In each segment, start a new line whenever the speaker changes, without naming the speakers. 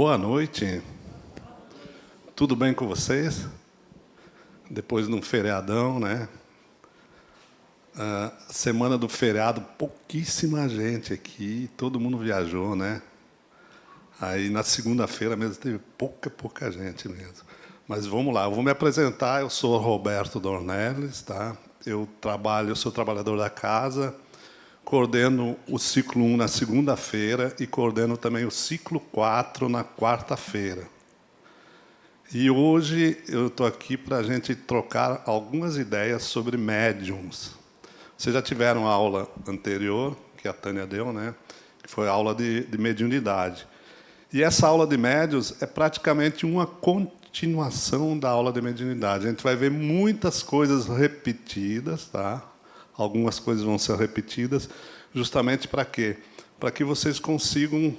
Boa noite. Tudo bem com vocês? Depois de um feriadão, né? Semana do feriado, pouquíssima gente aqui, todo mundo viajou, né? Aí na segunda-feira mesmo teve pouca gente mesmo. Mas vamos lá, eu vou me apresentar. Eu sou Roberto Dornelles, tá? Eu sou trabalhador da casa, coordeno o ciclo 1 na segunda-feira e coordeno também o ciclo 4 na quarta-feira. E hoje eu estou aqui para a gente trocar algumas ideias sobre médiums. Vocês já tiveram a aula anterior, que a Tânia deu, né? Que foi a aula de mediunidade. E essa aula de médiuns é praticamente uma continuação da aula de mediunidade. A gente vai ver muitas coisas repetidas, tá? Algumas coisas vão ser repetidas, justamente para quê? Para que vocês consigam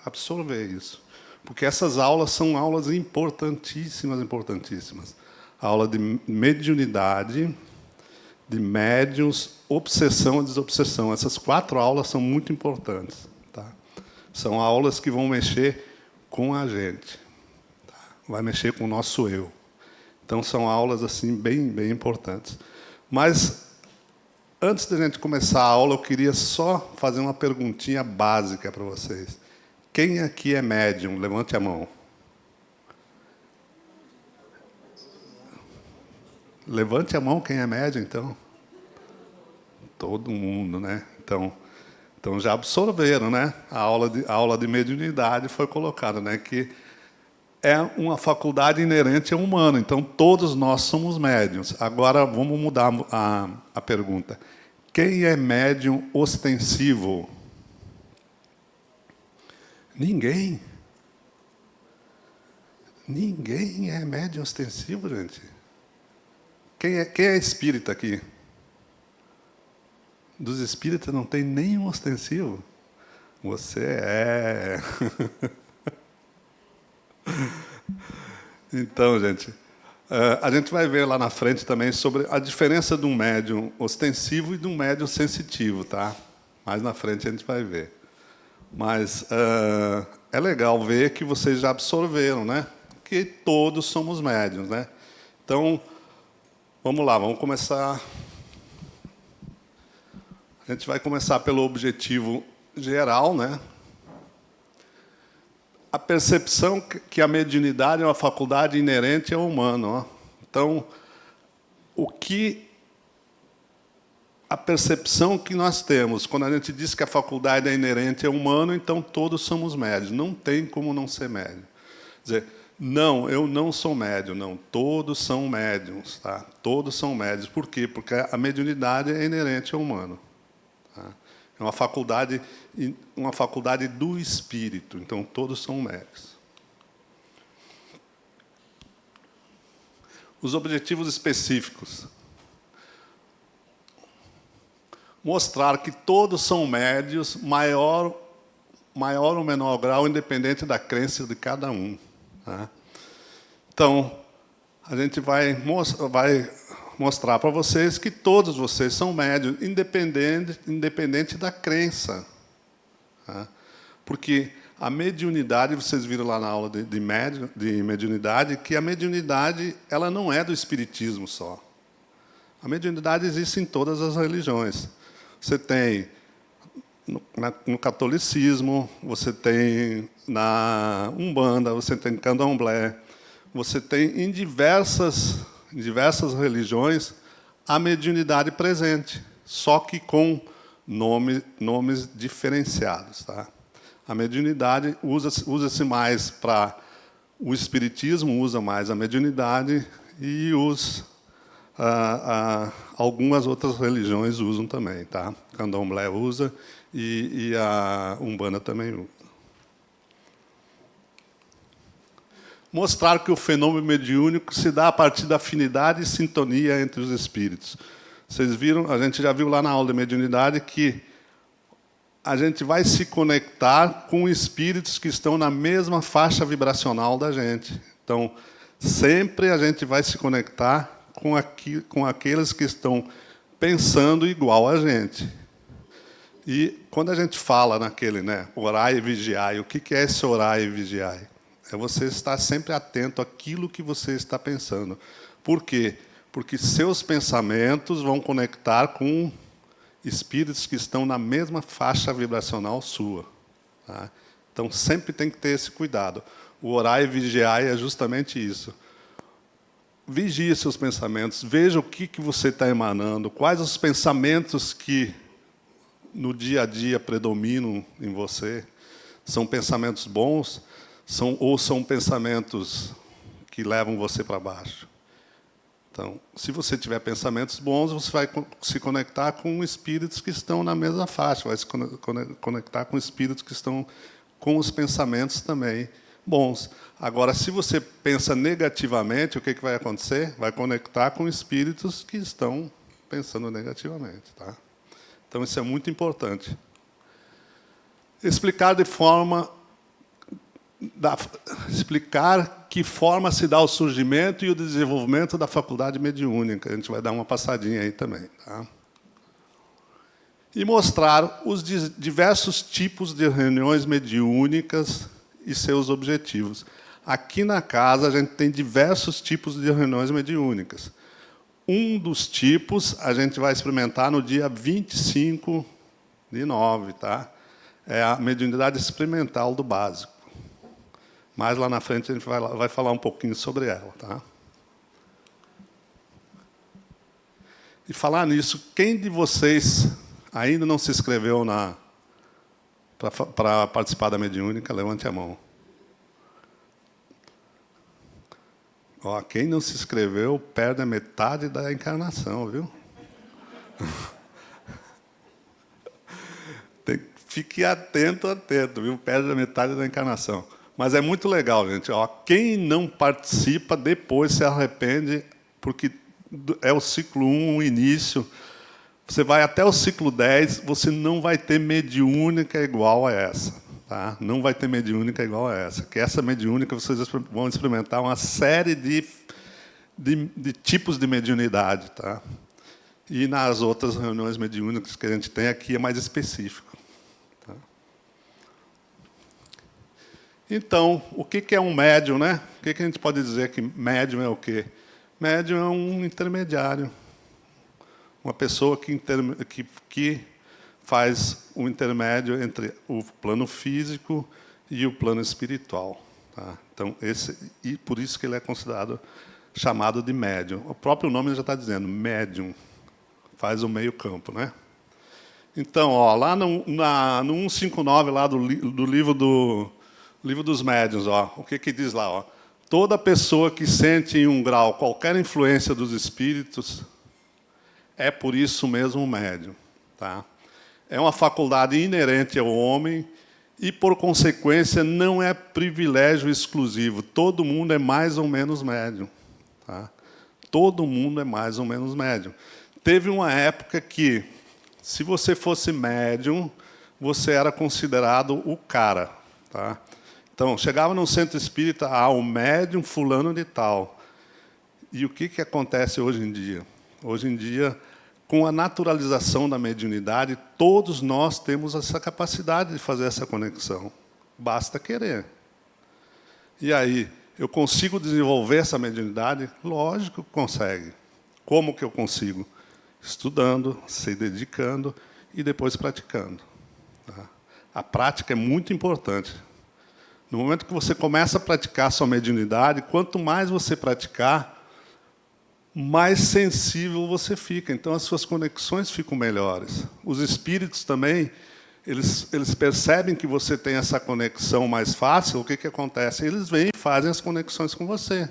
absorver isso. Porque essas aulas são aulas importantíssimas. A aula de mediunidade, de médiuns, obsessão e desobsessão. Essas 4 aulas são muito importantes. Tá? São aulas que vão mexer com a gente. Tá? Vai mexer com o nosso eu. Então, são aulas assim bem importantes. Mas, antes de a gente começar a aula, eu queria só fazer uma perguntinha básica para vocês. Quem aqui é médium? Levante a mão. Levante a mão quem é médium, então. Todo mundo, né? Então já absorveram, né? A aula de mediunidade foi colocada, né? Que é uma faculdade inerente ao humano. Então, todos nós somos médiuns. Agora, vamos mudar a pergunta. Quem é médium ostensivo? Ninguém. Ninguém é médium ostensivo, gente. Quem é espírita aqui? Dos espíritas não tem nenhum ostensivo. Você é. Então, gente, a gente vai ver lá na frente também sobre a diferença de um médium ostensivo e de um médium sensitivo, tá? Mais na frente a gente vai ver. Mas é legal ver que vocês já absorveram, né? Que todos somos médiuns, né? Então, vamos lá, vamos começar. A gente vai começar pelo objetivo geral, né? A percepção que a mediunidade é uma faculdade inerente ao humano. Ó. Então, a percepção que nós temos, quando a gente diz que a faculdade é inerente ao humano, então todos somos médiuns. Não tem como não ser médium. Quer dizer, não, eu não sou médium, não. Todos são médiums, tá? Todos são médiums. Por quê? Porque a mediunidade é inerente ao humano. Tá? É uma faculdade do espírito. Então, todos são médiuns. Os objetivos específicos. Mostrar que todos são médiuns, maior ou menor grau, independente da crença de cada um. Tá? Então, a gente vai mostrar para vocês que todos vocês são médiuns, independente da crença. Tá? Porque a mediunidade, vocês viram lá na aula de mediunidade, que a mediunidade ela não é do espiritismo só. A mediunidade existe em todas as religiões. Você tem no catolicismo, você tem na Umbanda, você tem no Candomblé, você tem em diversas religiões a mediunidade presente, só que com nomes diferenciados. Tá? A mediunidade usa-se mais para... O espiritismo usa mais a mediunidade e algumas outras religiões usam também, tá? Candomblé usa e a Umbanda também usa. Mostrar que o fenômeno mediúnico se dá a partir da afinidade e sintonia entre os espíritos. Vocês viram, a gente já viu lá na aula de mediunidade que a gente vai se conectar com espíritos que estão na mesma faixa vibracional da gente. Então, sempre a gente vai se conectar com aqueles que estão pensando igual a gente. E quando a gente fala naquele, né, orai e vigiai, o que é esse orai e vigiai? É você estar sempre atento àquilo que você está pensando. Por quê? Porque seus pensamentos vão conectar com espíritos que estão na mesma faixa vibracional sua. Tá? Então, sempre tem que ter esse cuidado. O orar e vigiar é justamente isso. Vigie seus pensamentos, veja o que você está emanando, quais os pensamentos que, no dia a dia, predominam em você. São pensamentos bons ou são pensamentos que levam você para baixo? Então, se você tiver pensamentos bons, você vai se conectar com espíritos que estão na mesma faixa, vai se conectar com espíritos que estão com os pensamentos também bons. Agora, se você pensa negativamente, o que vai acontecer? Vai conectar com espíritos que estão pensando negativamente. Tá? Então, isso é muito importante. Explicar que forma se dá o surgimento e o desenvolvimento da faculdade mediúnica. A gente vai dar uma passadinha aí também. Tá? E mostrar os diversos tipos de reuniões mediúnicas e seus objetivos. Aqui na casa, a gente tem diversos tipos de reuniões mediúnicas. Um dos tipos a gente vai experimentar no dia 25/9, tá? É a mediunidade experimental do básico. Mais lá na frente a gente vai falar um pouquinho sobre ela. Tá? E falar nisso, quem de vocês ainda não se inscreveu para participar da mediúnica? Levante a mão. Ó, quem não se inscreveu perde a metade da encarnação, viu? Fique atento, viu? Perde a metade da encarnação. Mas é muito legal, gente. Ó, quem não participa, depois se arrepende, porque é o ciclo 1, o início. Você vai até o ciclo 10, você não vai ter mediúnica igual a essa. Tá? Não vai ter mediúnica igual a essa. Que essa mediúnica, vocês vão experimentar uma série de tipos de mediunidade. Tá? E nas outras reuniões mediúnicas que a gente tem aqui é mais específico. Tá? Então, o que é um médium, né? O que a gente pode dizer que médium é o quê? Médium é um intermediário. Uma pessoa que faz o intermédio entre o plano físico e o plano espiritual. Tá? Então, e por isso que ele é chamado de médium. O próprio nome já está dizendo, médium, faz o meio-campo. Né? Então, ó, lá no 159, lá do livro dos médiuns, ó, o que diz lá? Ó? Toda pessoa que sente em um grau qualquer influência dos espíritos é, por isso mesmo, médium. Tá? É uma faculdade inerente ao homem e, por consequência, não é privilégio exclusivo. Todo mundo é mais ou menos médium. Tá? Todo mundo é mais ou menos médium. Teve uma época que, se você fosse médium, você era considerado o cara. Tá? Então, chegava num centro espírita, o médium fulano de tal. E o que acontece hoje em dia? Hoje em dia, com a naturalização da mediunidade, todos nós temos essa capacidade de fazer essa conexão. Basta querer. E aí, eu consigo desenvolver essa mediunidade? Lógico que consegue. Como que eu consigo? Estudando, se dedicando e depois praticando. Tá? A prática é muito importante. No momento que você começa a praticar a sua mediunidade, quanto mais você praticar, mais sensível você fica. Então, as suas conexões ficam melhores. Os espíritos também, eles percebem que você tem essa conexão mais fácil, o que acontece? Eles vêm e fazem as conexões com você.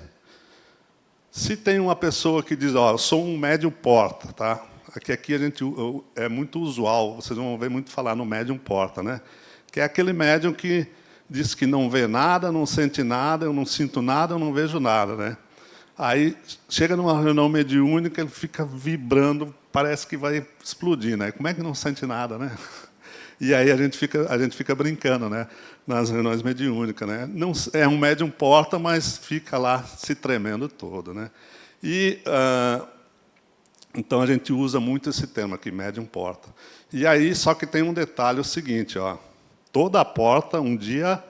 Se tem uma pessoa que diz, eu sou um médium porta, tá? Aqui é muito usual, vocês vão ver muito falar no médium porta, né? Que é aquele médium que diz que não vê nada, não sente nada, eu não sinto nada, eu não vejo nada, né? Aí, chega numa reunião mediúnica, ele fica vibrando, parece que vai explodir, né? Como é que não sente nada, né? E aí a gente fica brincando, né? Nas reuniões mediúnicas, né? Não, é um médium porta, mas fica lá se tremendo todo, né? E Então, a gente usa muito esse termo aqui, médium porta. E aí, só que tem um detalhe, o seguinte, ó, toda porta um dia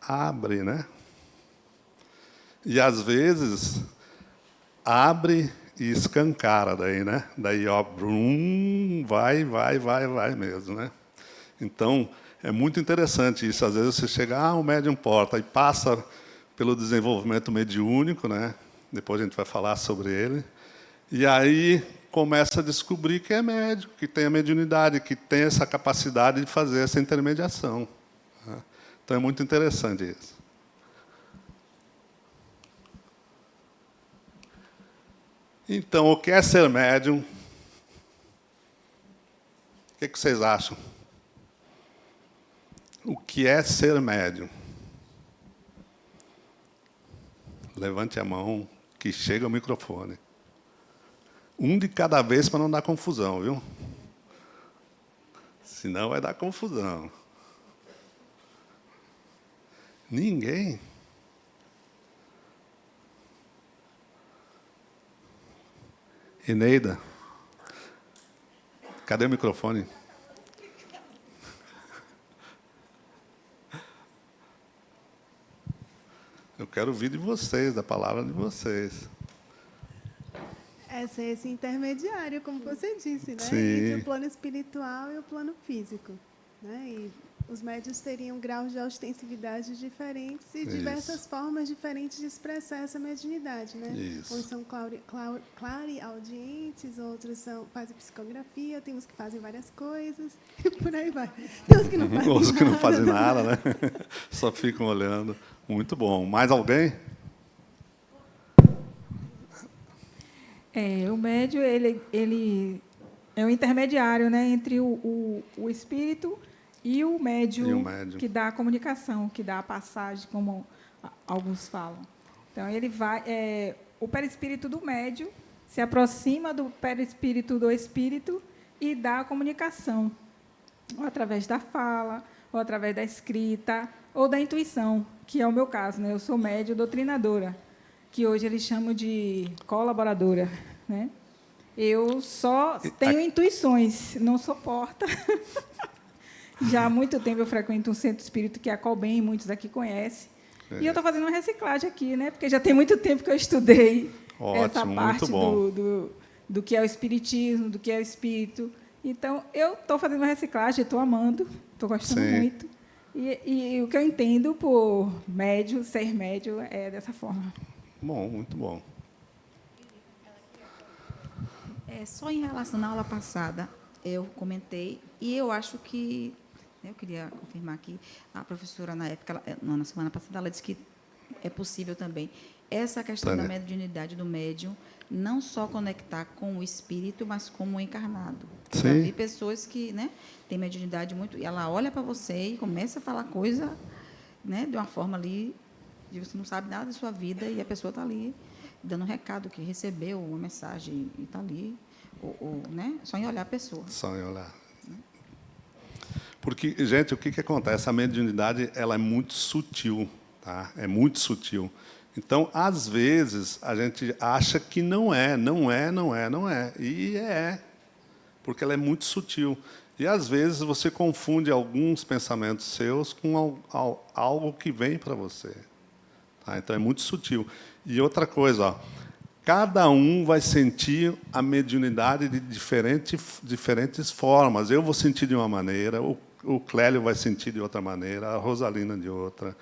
abre, né? E, às vezes, abre e escancara daí, né? Daí, ó, brum, vai mesmo, né? Então, é muito interessante isso. Às vezes você chega, o médium porta, e passa pelo desenvolvimento mediúnico, né? Depois a gente vai falar sobre ele. E aí começa a descobrir que é médium, que tem a mediunidade, que tem essa capacidade de fazer essa intermediação, né? Então, é muito interessante isso. Então, o que é ser médium? O que vocês acham? O que é ser médium? Levante a mão, que chega o microfone. Um de cada vez para não dar confusão, viu? Senão vai dar confusão. Ninguém? Eneida? Cadê o microfone? Eu quero ouvir de vocês, da palavra de vocês.
É ser esse intermediário, como você disse, né?
Sim.
Entre o plano espiritual e o plano físico, né? E os médiuns teriam graus de ostensividade diferentes e diversas formas diferentes de expressar essa mediunidade, né?
Isso.
Uns são clareaudientes, outros fazem psicografia, tem uns que fazem várias coisas, e por aí vai. Tem uns que não fazem
Os
nada.
que não fazem nada, né? Só ficam olhando. Muito bom. Mais alguém?
O médium, ele é o intermediário, né, entre o espírito e o médium, que dá a comunicação, que dá a passagem, como alguns falam. Então, ele vai, o perispírito do médium se aproxima do perispírito do espírito e dá a comunicação, ou através da fala, ou através da escrita, ou da intuição, que é o meu caso, né? Eu sou médium doutrinadora, que hoje eles chamam de colaboradora, né? Eu só tenho intuições, não sou porta. Já há muito tempo eu frequento um centro espírita que é a Colbem, muitos aqui conhecem. E eu estou fazendo uma reciclagem aqui, né? Porque já tem muito tempo que eu estudei essa parte do que é o espiritismo, do que é o espírito. Então, eu estou fazendo uma reciclagem, estou amando, estou gostando muito. E o que eu entendo por médio, ser médio, é dessa forma.
Bom, muito bom.
Só em relação à aula passada, eu comentei, e eu acho que, eu queria confirmar aqui, a professora, na época, na semana passada, ela disse que é possível também essa questão da mediunidade do médium, não só conectar com o espírito, mas com o encarnado. Eu já vi pessoas que, né, têm mediunidade muito, e ela olha para você e começa a falar coisa, né, de uma forma ali, de você não sabe nada da sua vida, e a pessoa está ali dando um recado, que recebeu uma mensagem e está ali, né, só em olhar a pessoa.
Só em olhar. Porque, gente, o que acontece? A mediunidade ela é muito sutil, tá? É muito sutil. Então, às vezes, a gente acha que não é. E é, porque ela é muito sutil. E, às vezes, você confunde alguns pensamentos seus com algo que vem para você. Tá? Então, é muito sutil. E outra coisa, ó, cada um vai sentir a mediunidade de diferentes formas. Eu vou sentir de uma maneira, o Clélio vai sentir de outra maneira, a Rosalina de outra.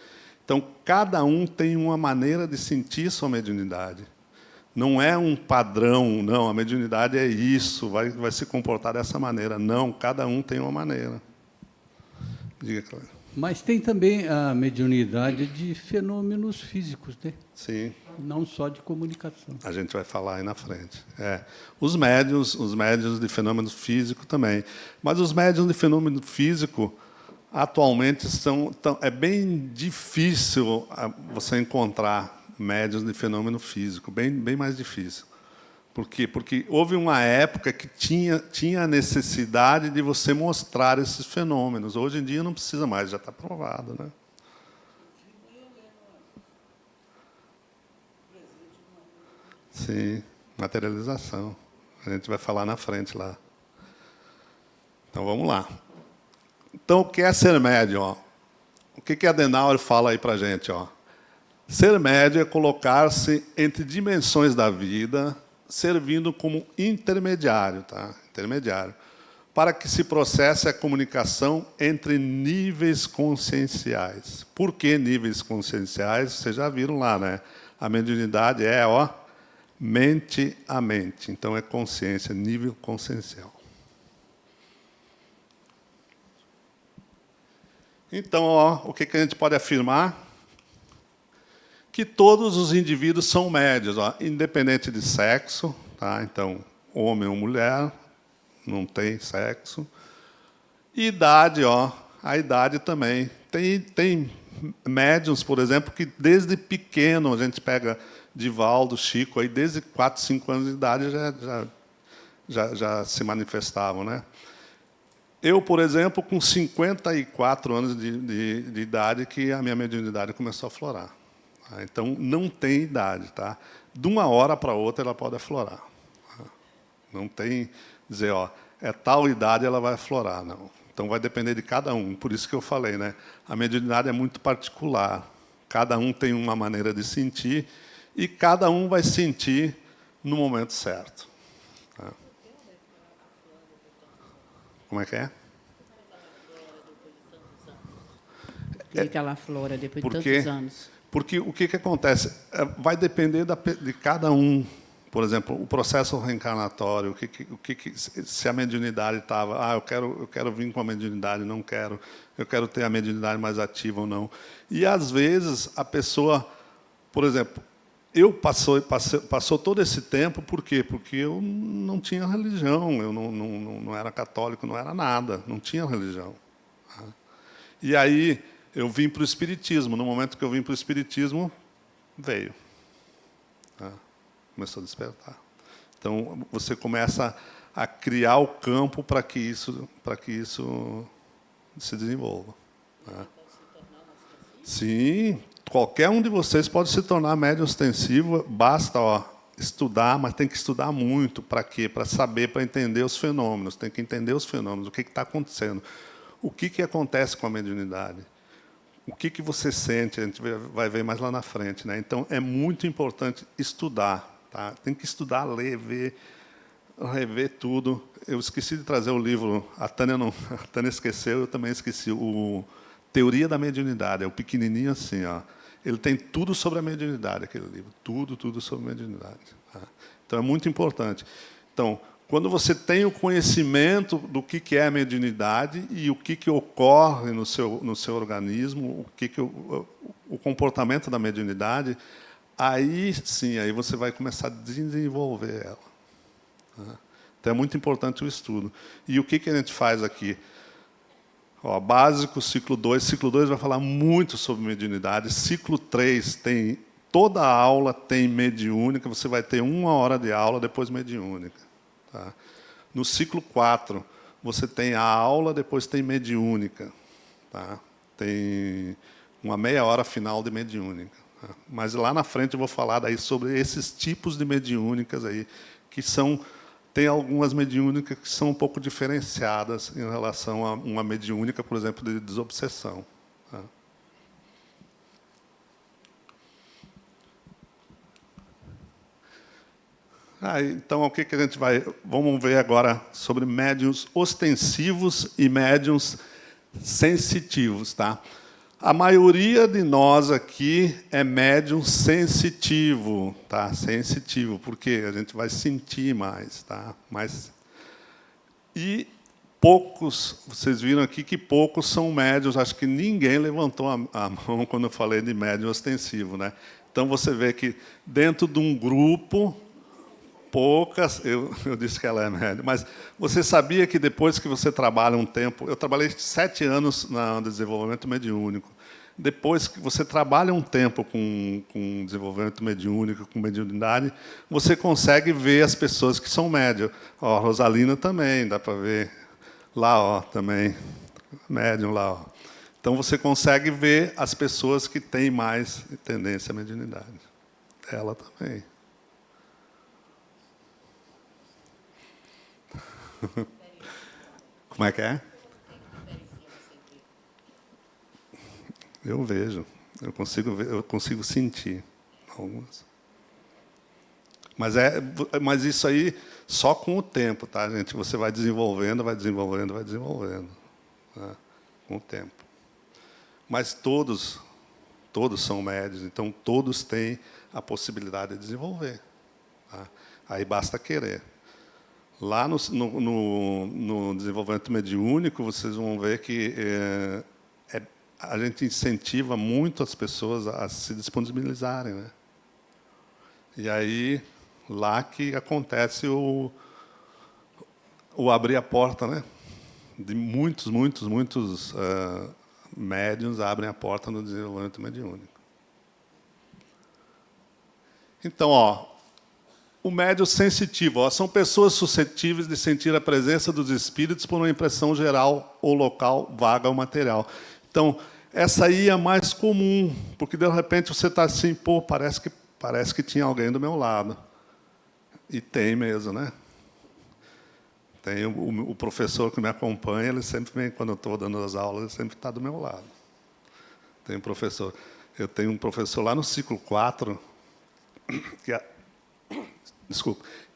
Então, cada um tem uma maneira de sentir sua mediunidade. Não é um padrão, não, a mediunidade é isso, vai se comportar dessa maneira. Não, cada um tem uma maneira. Diga, Clélio.
Mas tem também a mediunidade de fenômenos físicos, né?
Sim.
Não só de comunicação.
A gente vai falar aí na frente. Os médiuns de fenômeno físico também. Mas os médiuns de fenômeno físico, atualmente, é bem difícil você encontrar médiuns de fenômeno físico, bem mais difícil. Por quê? Porque houve uma época que tinha a necessidade de você mostrar esses fenômenos. Hoje em dia não precisa mais, já está provado, né? Sim, materialização. A gente vai falar na frente lá. Então, vamos lá. Então, o que é ser médium? Ó? O que a Adenauer fala aí para a gente? Ó? Ser médium é colocar-se entre dimensões da vida, servindo como intermediário, tá? Intermediário, para que se processe a comunicação entre níveis conscienciais. Por que níveis conscienciais? Vocês já viram lá, né? A mediunidade é, ó, mente a mente. Então, é consciência, nível consciencial. Então, ó, o que a gente pode afirmar? Que todos os indivíduos são médios, ó, independente de sexo, tá? Então, homem ou mulher, não tem sexo. E idade, ó, a idade também. Tem médiums, por exemplo, que desde pequeno, a gente pega Divaldo, Chico, aí desde 4, 5 anos de idade já se manifestavam, né? Eu, por exemplo, com 54 anos de idade, que a minha mediunidade começou a aflorar. Então, não tem idade, tá? De uma hora para outra, ela pode aflorar. Não tem dizer, ó, é tal idade, ela vai aflorar, não. Então, vai depender de cada um. Por isso que eu falei, né? A mediunidade é muito particular. Cada um tem uma maneira de sentir e cada um vai sentir no momento certo. Tá? Como é que é?
Por que ela aflora depois de tantos anos?
Porque o que acontece? Vai depender de cada um. Por exemplo, o processo reencarnatório, se a mediunidade estava, eu quero vir com a mediunidade, não quero, eu quero ter a mediunidade mais ativa ou não. E, às vezes, a pessoa, por exemplo, passou todo esse tempo, por quê? Porque eu não tinha religião, eu não era católico, não era nada, não tinha religião. E aí eu vim para o Espiritismo. No momento que eu vim para o Espiritismo, veio. Começou a despertar. Então, você começa a criar o campo para que isso se desenvolva. Sim, qualquer um de vocês pode se tornar médium ostensivo, basta, ó, estudar, mas tem que estudar muito. Para quê? Para saber, para entender os fenômenos. Tem que entender os fenômenos, o que está acontecendo. O que acontece com a mediunidade? O que você sente? A gente vai ver mais lá na frente, né? Então, é muito importante estudar. Tá? Tem que estudar, ler, ver, rever tudo. Eu esqueci de trazer o livro, a Tânia esqueceu, eu também esqueci, o Teoria da Mediunidade, é o pequenininho assim, ó. Ele tem tudo sobre a mediunidade, aquele livro, tudo sobre a mediunidade. Tá? Então, é muito importante. Então, quando você tem o conhecimento do que é a mediunidade e o que ocorre no seu organismo, o comportamento da mediunidade, aí sim, aí você vai começar a desenvolver ela. Tá? Então, é muito importante o estudo. E o que a gente faz aqui? Ó, básico, ciclo 2. Ciclo 2 vai falar muito sobre mediunidade. Ciclo 3 tem... Toda a aula tem mediúnica. Você vai ter 1 hora de aula, depois mediúnica. Tá? No ciclo 4, você tem a aula, depois tem mediúnica. Tá? Tem uma meia hora final de mediúnica. Tá? Mas lá na frente eu vou falar daí sobre esses tipos de mediúnicas aí, que são... Tem algumas mediúnicas que são um pouco diferenciadas em relação a uma mediúnica, por exemplo, de desobsessão. Tá? Então, o que a gente vai... Vamos ver agora sobre médiuns ostensivos e médiuns sensitivos. Tá? A maioria de nós aqui é médium sensitivo. Tá? Sensitivo, porque a gente vai sentir mais. Tá? E poucos, vocês viram aqui que poucos são médiuns. Acho que ninguém levantou a mão quando eu falei de médium ostensivo. Né? Então, você vê que dentro de um grupo... Poucas, eu disse que ela é médium, mas você sabia que depois que você trabalha um tempo... Eu trabalhei 7 anos no desenvolvimento mediúnico. Depois que você trabalha um tempo com desenvolvimento mediúnico, com mediunidade, você consegue ver as pessoas que são médium. Ó, a Rosalina também, dá para ver. Lá, ó, também, médium lá. Ó. Então, você consegue ver as pessoas que têm mais tendência à mediunidade. Ela também. Como é que é? Eu vejo, eu consigo ver, eu consigo sentir algumas. Mas isso aí só com o tempo, tá, gente? Você vai desenvolvendo, vai desenvolvendo, vai desenvolvendo, né? Com o tempo. Mas todos são médios, então todos têm a possibilidade de desenvolver. Tá? Aí basta querer. Lá no desenvolvimento mediúnico, vocês vão ver que a gente incentiva muito as pessoas a se disponibilizarem, né? E aí, lá que acontece o abrir a porta, né? De muitos médiuns abrem a porta no desenvolvimento mediúnico. Então, o médium sensitivo, são pessoas suscetíveis de sentir a presença dos espíritos por uma impressão geral ou local, vaga ou material. Então, essa aí é a mais comum, porque, de repente, você está assim, pô, parece que tinha alguém do meu lado. E tem mesmo, né? Tem o professor que me acompanha, ele sempre vem, quando eu estou dando as aulas, ele sempre está do meu lado. Tem um professor. Eu tenho um professor lá no ciclo 4,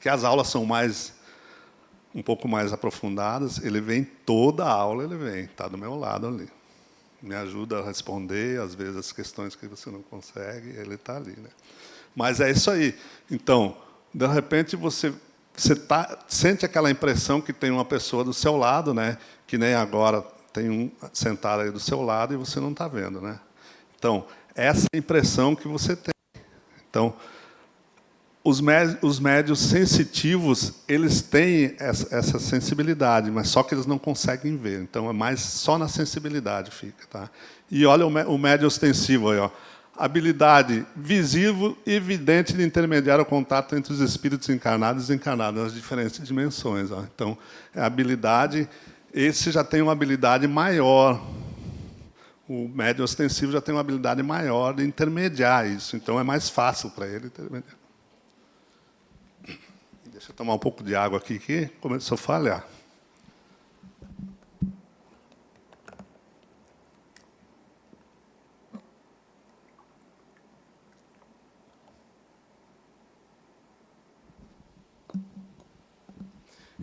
que as aulas são um pouco mais aprofundadas, ele vem toda a aula, ele vem, está do meu lado ali. Me ajuda a responder, às vezes, as questões que você não consegue, ele está ali, né? Mas é isso aí. Então, de repente, você sente aquela impressão que tem uma pessoa do seu lado, né? Que nem agora tem um sentado aí do seu lado e você não está vendo, né? Então, essa é a impressão que você tem. Então, os médios sensitivos, eles têm essa sensibilidade, mas só que eles não conseguem ver. Então, é mais só na sensibilidade fica. Tá? E olha o médio ostensivo aí, habilidade visível e evidente de intermediar o contato entre os espíritos encarnados e desencarnados nas diferentes dimensões. Então, a habilidade, esse já tem uma habilidade maior. O médio ostensivo já tem uma habilidade maior de intermediar isso. Então, é mais fácil para ele intermediar. Deixa eu tomar um pouco de água aqui, que começou a falhar.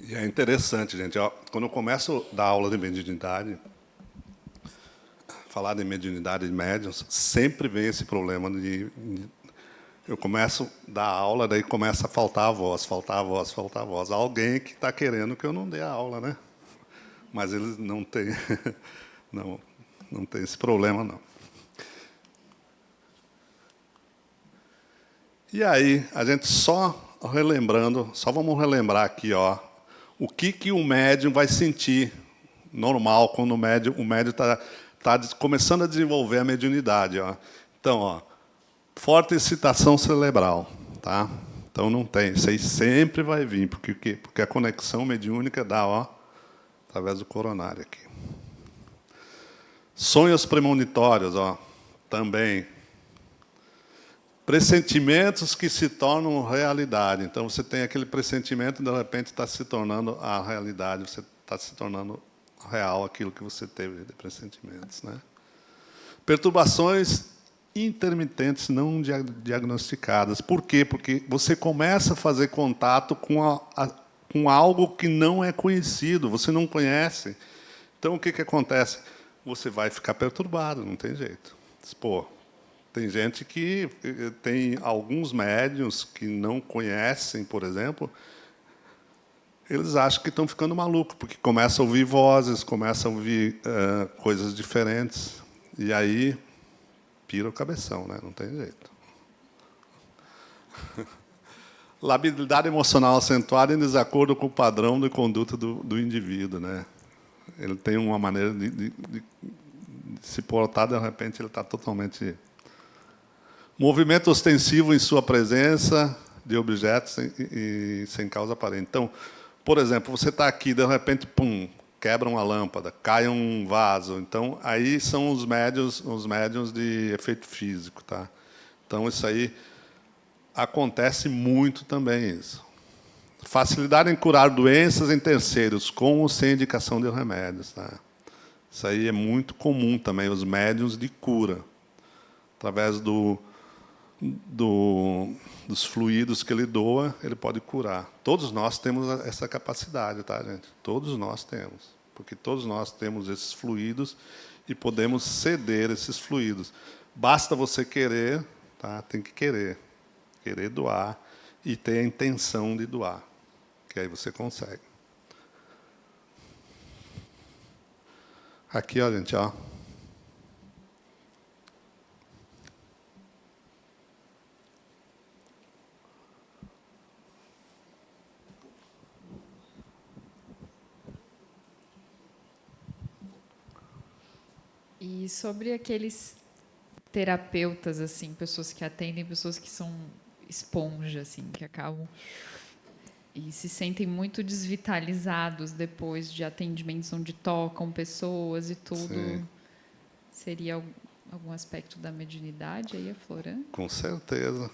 E é interessante, gente. Quando eu começo a dar aula de mediunidade, falar de mediunidade de médiuns, sempre vem esse problema de eu começo a dar aula, daí começa a faltar a voz, faltar a voz, faltar a voz. Alguém que está querendo que eu não dê a aula, né? Mas eles não têm, não tem esse problema, não. E aí, a gente só vamos relembrar aqui, o que o médium vai sentir normal quando o médium está começando a desenvolver a mediunidade. Então, forte excitação cerebral, tá? Então não tem, isso aí sempre vai vir, porque a conexão mediúnica dá, através do coronário aqui. Sonhos premonitórios, também. Pressentimentos que se tornam realidade. Então você tem aquele pressentimento e de repente está se tornando a realidade, você está se tornando real aquilo que você teve de pressentimentos, né? Perturbações intermitentes não diagnosticadas. Por quê? Porque você começa a fazer contato com algo que não é conhecido, você não conhece. Então, o que acontece? Você vai ficar perturbado, não tem jeito. Pô, tem gente que tem alguns médiuns que não conhecem, por exemplo, eles acham que estão ficando malucos, porque começam a ouvir vozes, começam a ouvir coisas diferentes, e aí pira o cabeção, né? Não tem jeito. Labilidade emocional acentuada em desacordo com o padrão de conduta do indivíduo, né? Ele tem uma maneira de se portar, de repente ele está totalmente... Movimento ostensivo em sua presença de objetos e sem causa aparente. Então, por exemplo, você está aqui, de repente, pum, quebra uma lâmpada, cai um vaso. Então, aí são os médiuns de efeito físico, tá? Então, isso aí acontece muito também, isso. Facilidade em curar doenças em terceiros, com ou sem indicação de remédios. Tá? Isso aí é muito comum também, os médiuns de cura, através dos fluidos que ele doa, ele pode curar. Todos nós temos essa capacidade, tá, gente? Todos nós temos, porque todos nós temos esses fluidos e podemos ceder esses fluidos. Basta você querer, tá? Tem que querer doar e ter a intenção de doar, que aí você consegue. Aqui, ó, gente, ó.
E sobre aqueles terapeutas, assim, pessoas que atendem, pessoas que são esponja, assim, que acabam e se sentem muito desvitalizados depois de atendimentos onde tocam pessoas e tudo. Sim. Seria algum aspecto da mediunidade aí, aflorando?
Com certeza.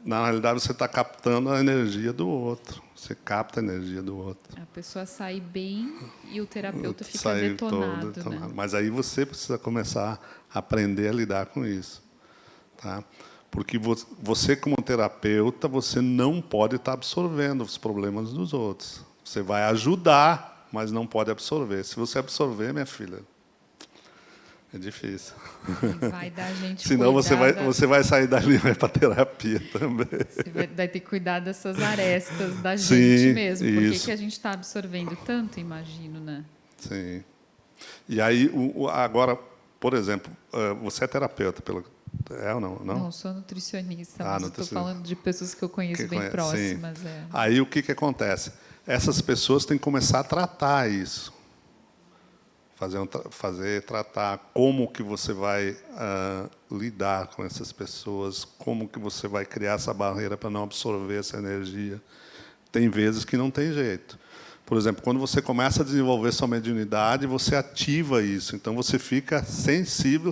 Na realidade, você está captando a energia do outro. Você capta a energia do outro.
A pessoa sai bem e o terapeuta fica detonado. Né?
Mas aí você precisa começar a aprender a lidar com isso. Tá? Porque você, como terapeuta, você não pode estar absorvendo os problemas dos outros. Você vai ajudar, mas não pode absorver. Se você absorver, minha filha, é difícil.
Vai dar gente.
Senão você vai sair dali e vai para terapia também.
Você vai ter que cuidar dessas arestas da gente mesmo. Por que a gente está absorvendo tanto, imagino, né?
Sim. E aí, agora, por exemplo, você é terapeuta, pelo... É ou não?
Não, sou nutricionista, mas estou falando de pessoas que eu conheço bem próximas. É.
Aí o que acontece? Essas pessoas têm que começar a tratar isso. Tratar como que você vai lidar com essas pessoas, como que você vai criar essa barreira para não absorver essa energia. Tem vezes que não tem jeito. Por exemplo, quando você começa a desenvolver sua mediunidade, você ativa isso. Então, você fica sensível.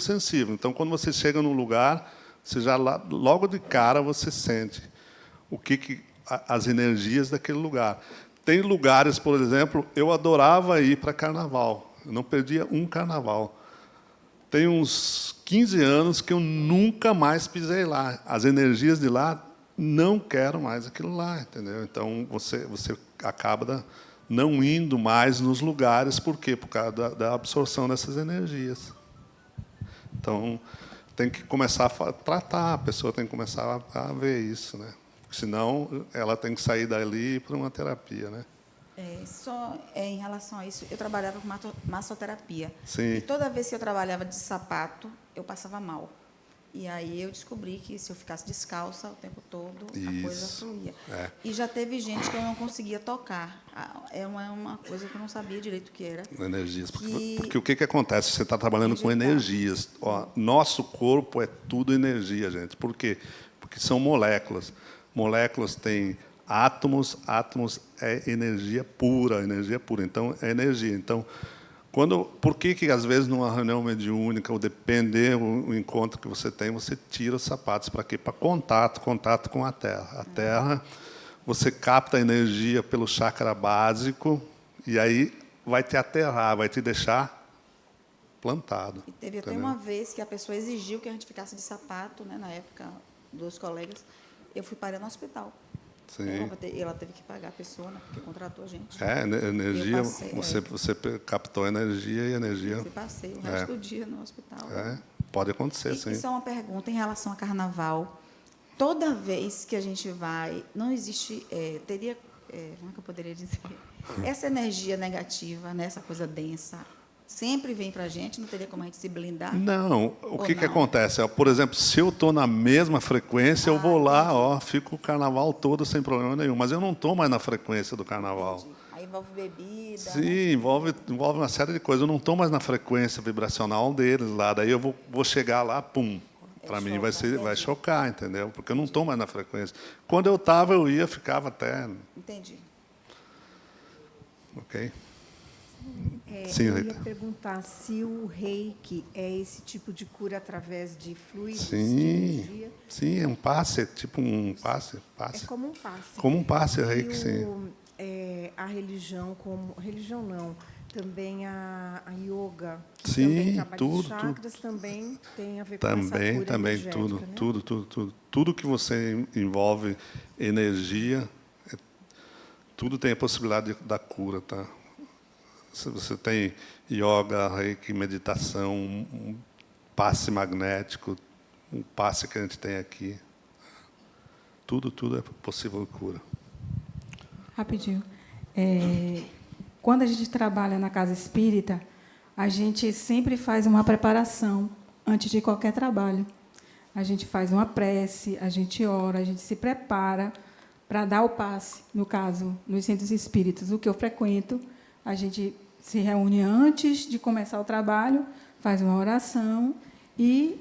Então, quando você chega num lugar, você já logo de cara você sente as energias daquele lugar. Tem lugares, por exemplo, eu adorava ir para carnaval. Eu não perdia um carnaval. Tem uns 15 anos que eu nunca mais pisei lá. As energias de lá, não quero mais aquilo lá, entendeu? Então, você acaba não indo mais nos lugares. Por quê? Por causa da absorção dessas energias. Então, tem que começar a tratar, a pessoa tem que começar a ver isso, né? Senão, ela tem que sair dali para uma terapia, né?
Em relação a isso, eu trabalhava com massoterapia.
Sim.
E toda vez que eu trabalhava de sapato, eu passava mal. E aí eu descobri que se eu ficasse descalça o tempo todo, a coisa fluía. É. E já teve gente que eu não conseguia tocar. É uma coisa que eu não sabia direito o que era.
Energias. Porque o que acontece? Você está trabalhando com energias. Ó, nosso corpo é tudo energia, gente. Por quê? Porque são moléculas. Moléculas têm átomos é energia pura. Então, é energia. Então, por que às vezes numa reunião mediúnica, ou depender do encontro que você tem, você tira os sapatos para quê? Para contato com a Terra. A Terra, você capta a energia pelo chakra básico e aí vai te aterrar, vai te deixar plantado.
E teve até uma vez que a pessoa exigiu que a gente ficasse de sapato, né, na época dos colegas. Eu fui parar no hospital.
Sim.
Ela teve que pagar a pessoa, né, porque contratou a gente.
Energia, você captou energia e energia...
Eu passei o resto do dia no hospital.
Pode acontecer, sim.
Isso é uma pergunta em relação a carnaval. Toda vez que a gente vai, não existe... como é que eu poderia dizer? Essa energia negativa, né, essa coisa densa, sempre vem para a gente, não teria como a gente se blindar?
Não. O que acontece? Por exemplo, se eu estou na mesma frequência, eu vou lá, fico o carnaval todo sem problema nenhum. Mas eu não estou mais na frequência do carnaval.
Entendi. Aí envolve bebida.
Sim, né? envolve uma série de coisas. Eu não estou mais na frequência vibracional deles lá. Daí eu vou chegar lá, pum. Para mim vai chocar, entendeu? Porque eu não estou mais na frequência. Quando eu estava, ficava até...
Entendi.
Ok? Sim,
eu
Rita.
ia perguntar se o reiki é esse tipo de cura através de fluidos, de
Sim,
energia.
sim, é um passe, tipo um passe.
É como um passe.
Como um passe, o
E
reiki, sim.
a religião, como religião não, também a yoga, que
Sim,
também trabalha
tudo,
os chakras, também tem a ver com essa
Também,
cura
também,
energética,
tudo,
né?
tudo, tudo, tudo. Tudo que você envolve energia, tudo tem a possibilidade da cura, tá? Se você tem yoga, reiki, meditação, um passe magnético, um passe que a gente tem aqui, tudo é possível cura.
Rapidinho. Quando a gente trabalha na casa espírita, a gente sempre faz uma preparação antes de qualquer trabalho. A gente faz uma prece, a gente ora, a gente se prepara para dar o passe, no caso, nos centros espíritas. O que eu frequento, a gente se reúne antes de começar o trabalho, faz uma oração e,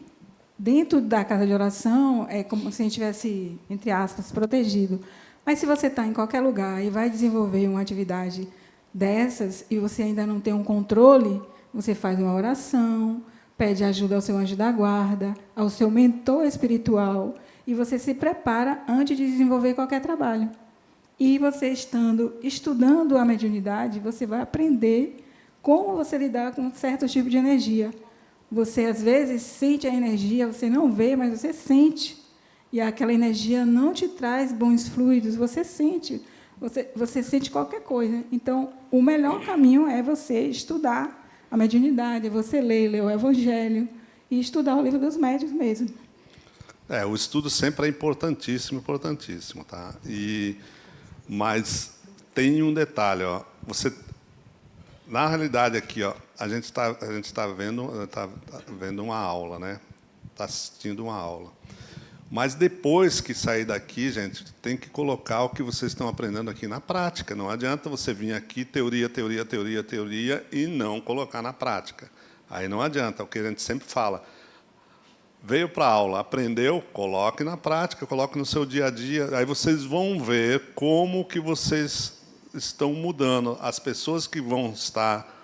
dentro da casa de oração, é como se a gente estivesse, entre aspas, protegido. Mas, se você está em qualquer lugar e vai desenvolver uma atividade dessas e você ainda não tem um controle, você faz uma oração, pede ajuda ao seu anjo da guarda, ao seu mentor espiritual, e você se prepara antes de desenvolver qualquer trabalho. E você estudando a mediunidade, você vai aprender como você lidar com certos tipos de energia. Você, às vezes, sente a energia, você não vê, mas você sente. E aquela energia não te traz bons fluidos, você sente. Você sente qualquer coisa. Então, o melhor caminho é você estudar a mediunidade, é você ler o Evangelho e estudar o livro dos médiuns mesmo.
O estudo sempre é importantíssimo, importantíssimo, tá? Mas tem um detalhe, ó. Na realidade aqui, ó, a gente tá vendo uma aula, né? Está assistindo uma aula. Mas depois que sair daqui, gente, tem que colocar o que vocês estão aprendendo aqui na prática. Não adianta você vir aqui teoria, teoria, teoria, teoria e não colocar na prática. Aí não adianta, é o que a gente sempre fala. Veio para a aula, aprendeu, coloque na prática, coloque no seu dia a dia. Aí vocês vão ver como que vocês estão mudando. As pessoas que vão estar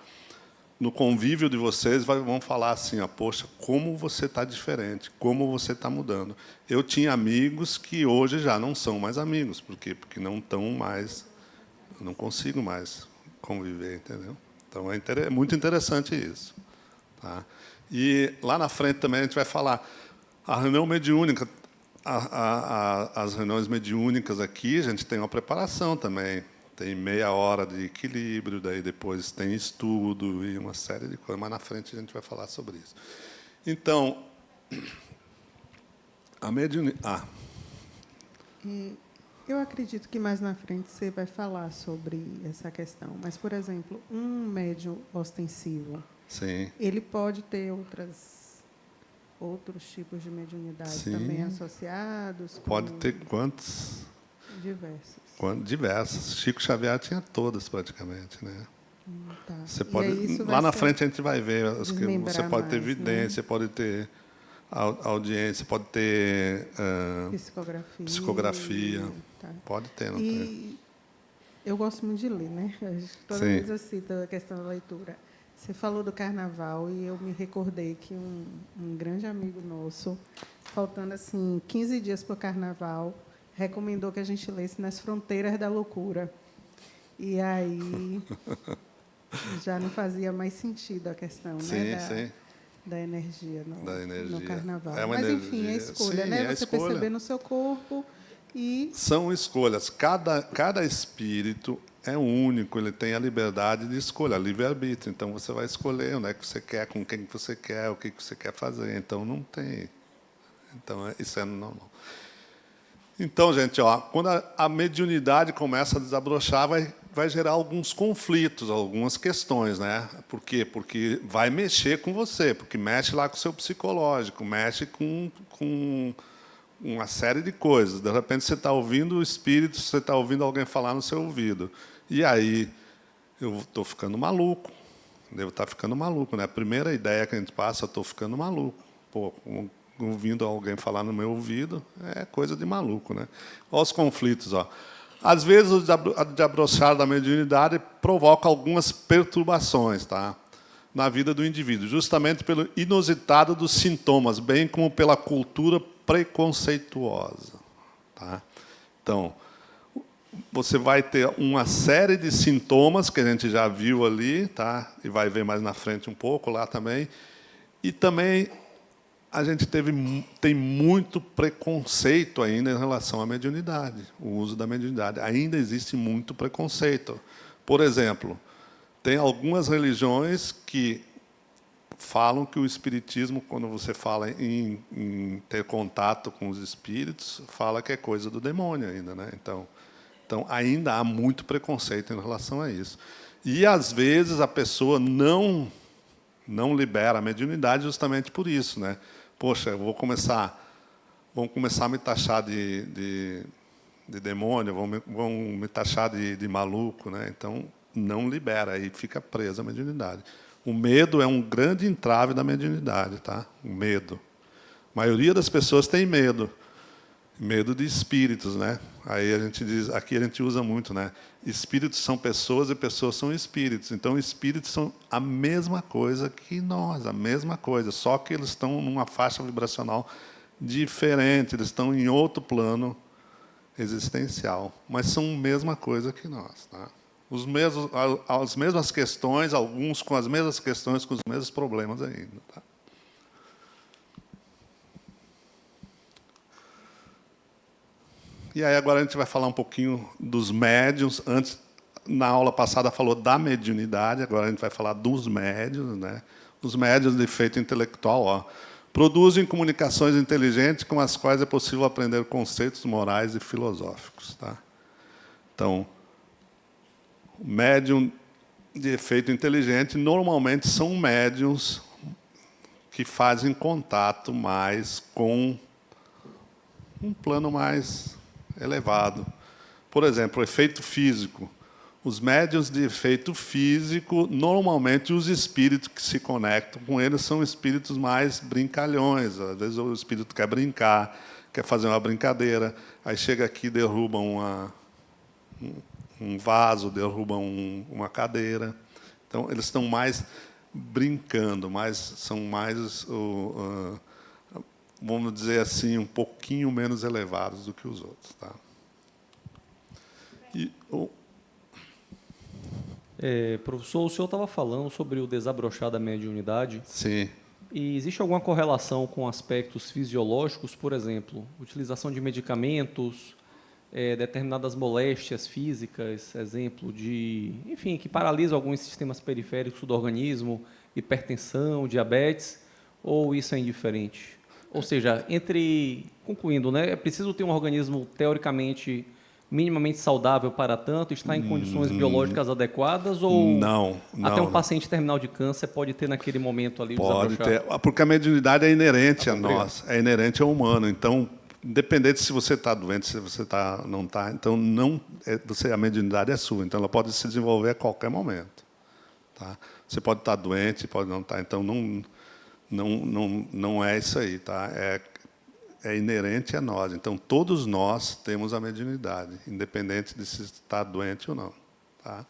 no convívio de vocês vão falar assim, poxa, como você está diferente, como você está mudando. Eu tinha amigos que hoje já não são mais amigos. Por quê? Porque não estão mais, não consigo mais conviver, entendeu? Então, é muito interessante isso. Tá? E lá na frente também a gente vai falar a reunião mediúnica, as reuniões mediúnicas aqui, a gente tem uma preparação também. Tem meia hora de equilíbrio, daí depois tem estudo e uma série de coisas, mas na frente a gente vai falar sobre isso. Então, a mediunidade...
Eu acredito que mais na frente você vai falar sobre essa questão. Mas, por exemplo, um médium ostensivo,
Sim.
ele pode ter outros tipos de mediunidade
Sim.
também associados?
Pode ter quantos?
Diversos.
Diversas. Chico Xavier tinha todas, praticamente, né?
Tá.
Você pode,
lá
na frente a gente vai ver. Você pode ter
mais,
vidência,
né?
pode ter audiência, pode ter psicografia.
Tá.
Pode ter, não tem.
Eu gosto muito de ler, né? Toda
Sim.
vez eu cito a questão da leitura. Você falou do carnaval e eu me recordei que um grande amigo nosso, faltando assim 15 dias para o carnaval, recomendou que a gente lesse Nas Fronteiras da Loucura. E aí já não fazia mais sentido a questão,
Sim,
né?
Sim.
Da energia no carnaval.
Mas,
enfim, é escolha,
sim,
né?
é
Você
escolha.
perceber no seu corpo e...
São escolhas. Cada espírito é único, ele tem a liberdade de escolha, livre-arbítrio. Então, você vai escolher onde é que você quer, com quem você quer, o que você quer fazer. Então, não tem... Então, isso é normal. Então, gente, quando a mediunidade começa a desabrochar, vai gerar alguns conflitos, algumas questões, né? Por quê? Porque vai mexer com você, porque mexe lá com o seu psicológico, mexe com uma série de coisas. De repente, você está ouvindo o espírito, você está ouvindo alguém falar no seu ouvido. E aí, eu estou ficando maluco. Devo estar ficando maluco, né? A primeira ideia que a gente passa, eu estou ficando maluco. Pô, ouvindo alguém falar no meu ouvido, é coisa de maluco, né? Olha os conflitos, ó. Às vezes, o desabrochar da mediunidade provoca algumas perturbações, tá? Na vida do indivíduo, justamente pelo inusitado dos sintomas, bem como pela cultura preconceituosa. Tá? Então, você vai ter uma série de sintomas que a gente já viu ali, tá? E vai ver mais na frente um pouco lá também. E também a gente tem muito preconceito ainda em relação à mediunidade, o uso da mediunidade. Ainda existe muito preconceito. Por exemplo, tem algumas religiões que falam que o espiritismo, quando você fala em ter contato com os espíritos, fala que é coisa do demônio ainda, né? Então, ainda há muito preconceito em relação a isso. E, às vezes, a pessoa não libera a mediunidade justamente por isso, né? Poxa, vão começar a me taxar de demônio, vão me taxar de maluco, né? Então, não libera, aí fica presa a mediunidade. O medo é um grande entrave da mediunidade, tá? O medo. A maioria das pessoas tem medo. Medo de espíritos, né? Aí a gente diz, aqui a gente usa muito, né? Espíritos são pessoas e pessoas são espíritos. Então, espíritos são a mesma coisa que nós, a mesma coisa, só que eles estão numa faixa vibracional diferente, eles estão em outro plano existencial, mas são a mesma coisa que nós, tá? As mesmas questões, alguns com as mesmas questões, com os mesmos problemas ainda. Tá? E aí agora a gente vai falar um pouquinho dos médiuns. Antes, na aula passada, falou da mediunidade, agora a gente vai falar dos médiuns, né? Os médiuns de efeito intelectual, ó, produzem comunicações inteligentes com as quais é possível aprender conceitos morais e filosóficos. Tá? Então, o médium de efeito inteligente, normalmente, são médiums que fazem contato mais com um plano mais elevado. Por exemplo, o efeito físico. Os médiuns de efeito físico, normalmente, os espíritos que se conectam com eles são espíritos mais brincalhões. Às vezes, o espírito quer brincar, quer fazer uma brincadeira, aí chega aqui e derruba um vaso, derrubam uma cadeira. Então, eles estão mais brincando, são mais, vamos dizer assim, um pouquinho menos elevados do que os outros. Tá?
Professor, o senhor estava falando sobre o desabrochar da mediunidade.
Sim.
E existe alguma correlação com aspectos fisiológicos, por exemplo, utilização de medicamentos, determinadas moléstias físicas, exemplo enfim, que paralisam alguns sistemas periféricos do organismo, hipertensão, diabetes, ou isso é indiferente? Ou seja, concluindo, né, é preciso ter um organismo teoricamente minimamente saudável para tanto, estar em condições biológicas adequadas, ou
não,
até um paciente terminal de câncer pode ter naquele momento ali
pode ter, porque a mediunidade é inerente a nós, é inerente ao humano. Então, independente se você está doente, se você não está, então a mediunidade é sua. Então, ela pode se desenvolver a qualquer momento. Tá? Você pode estar doente, pode não estar. Então, não é isso aí. Tá? É inerente a nós. Então, todos nós temos a mediunidade, independente de se está doente ou não. Tá?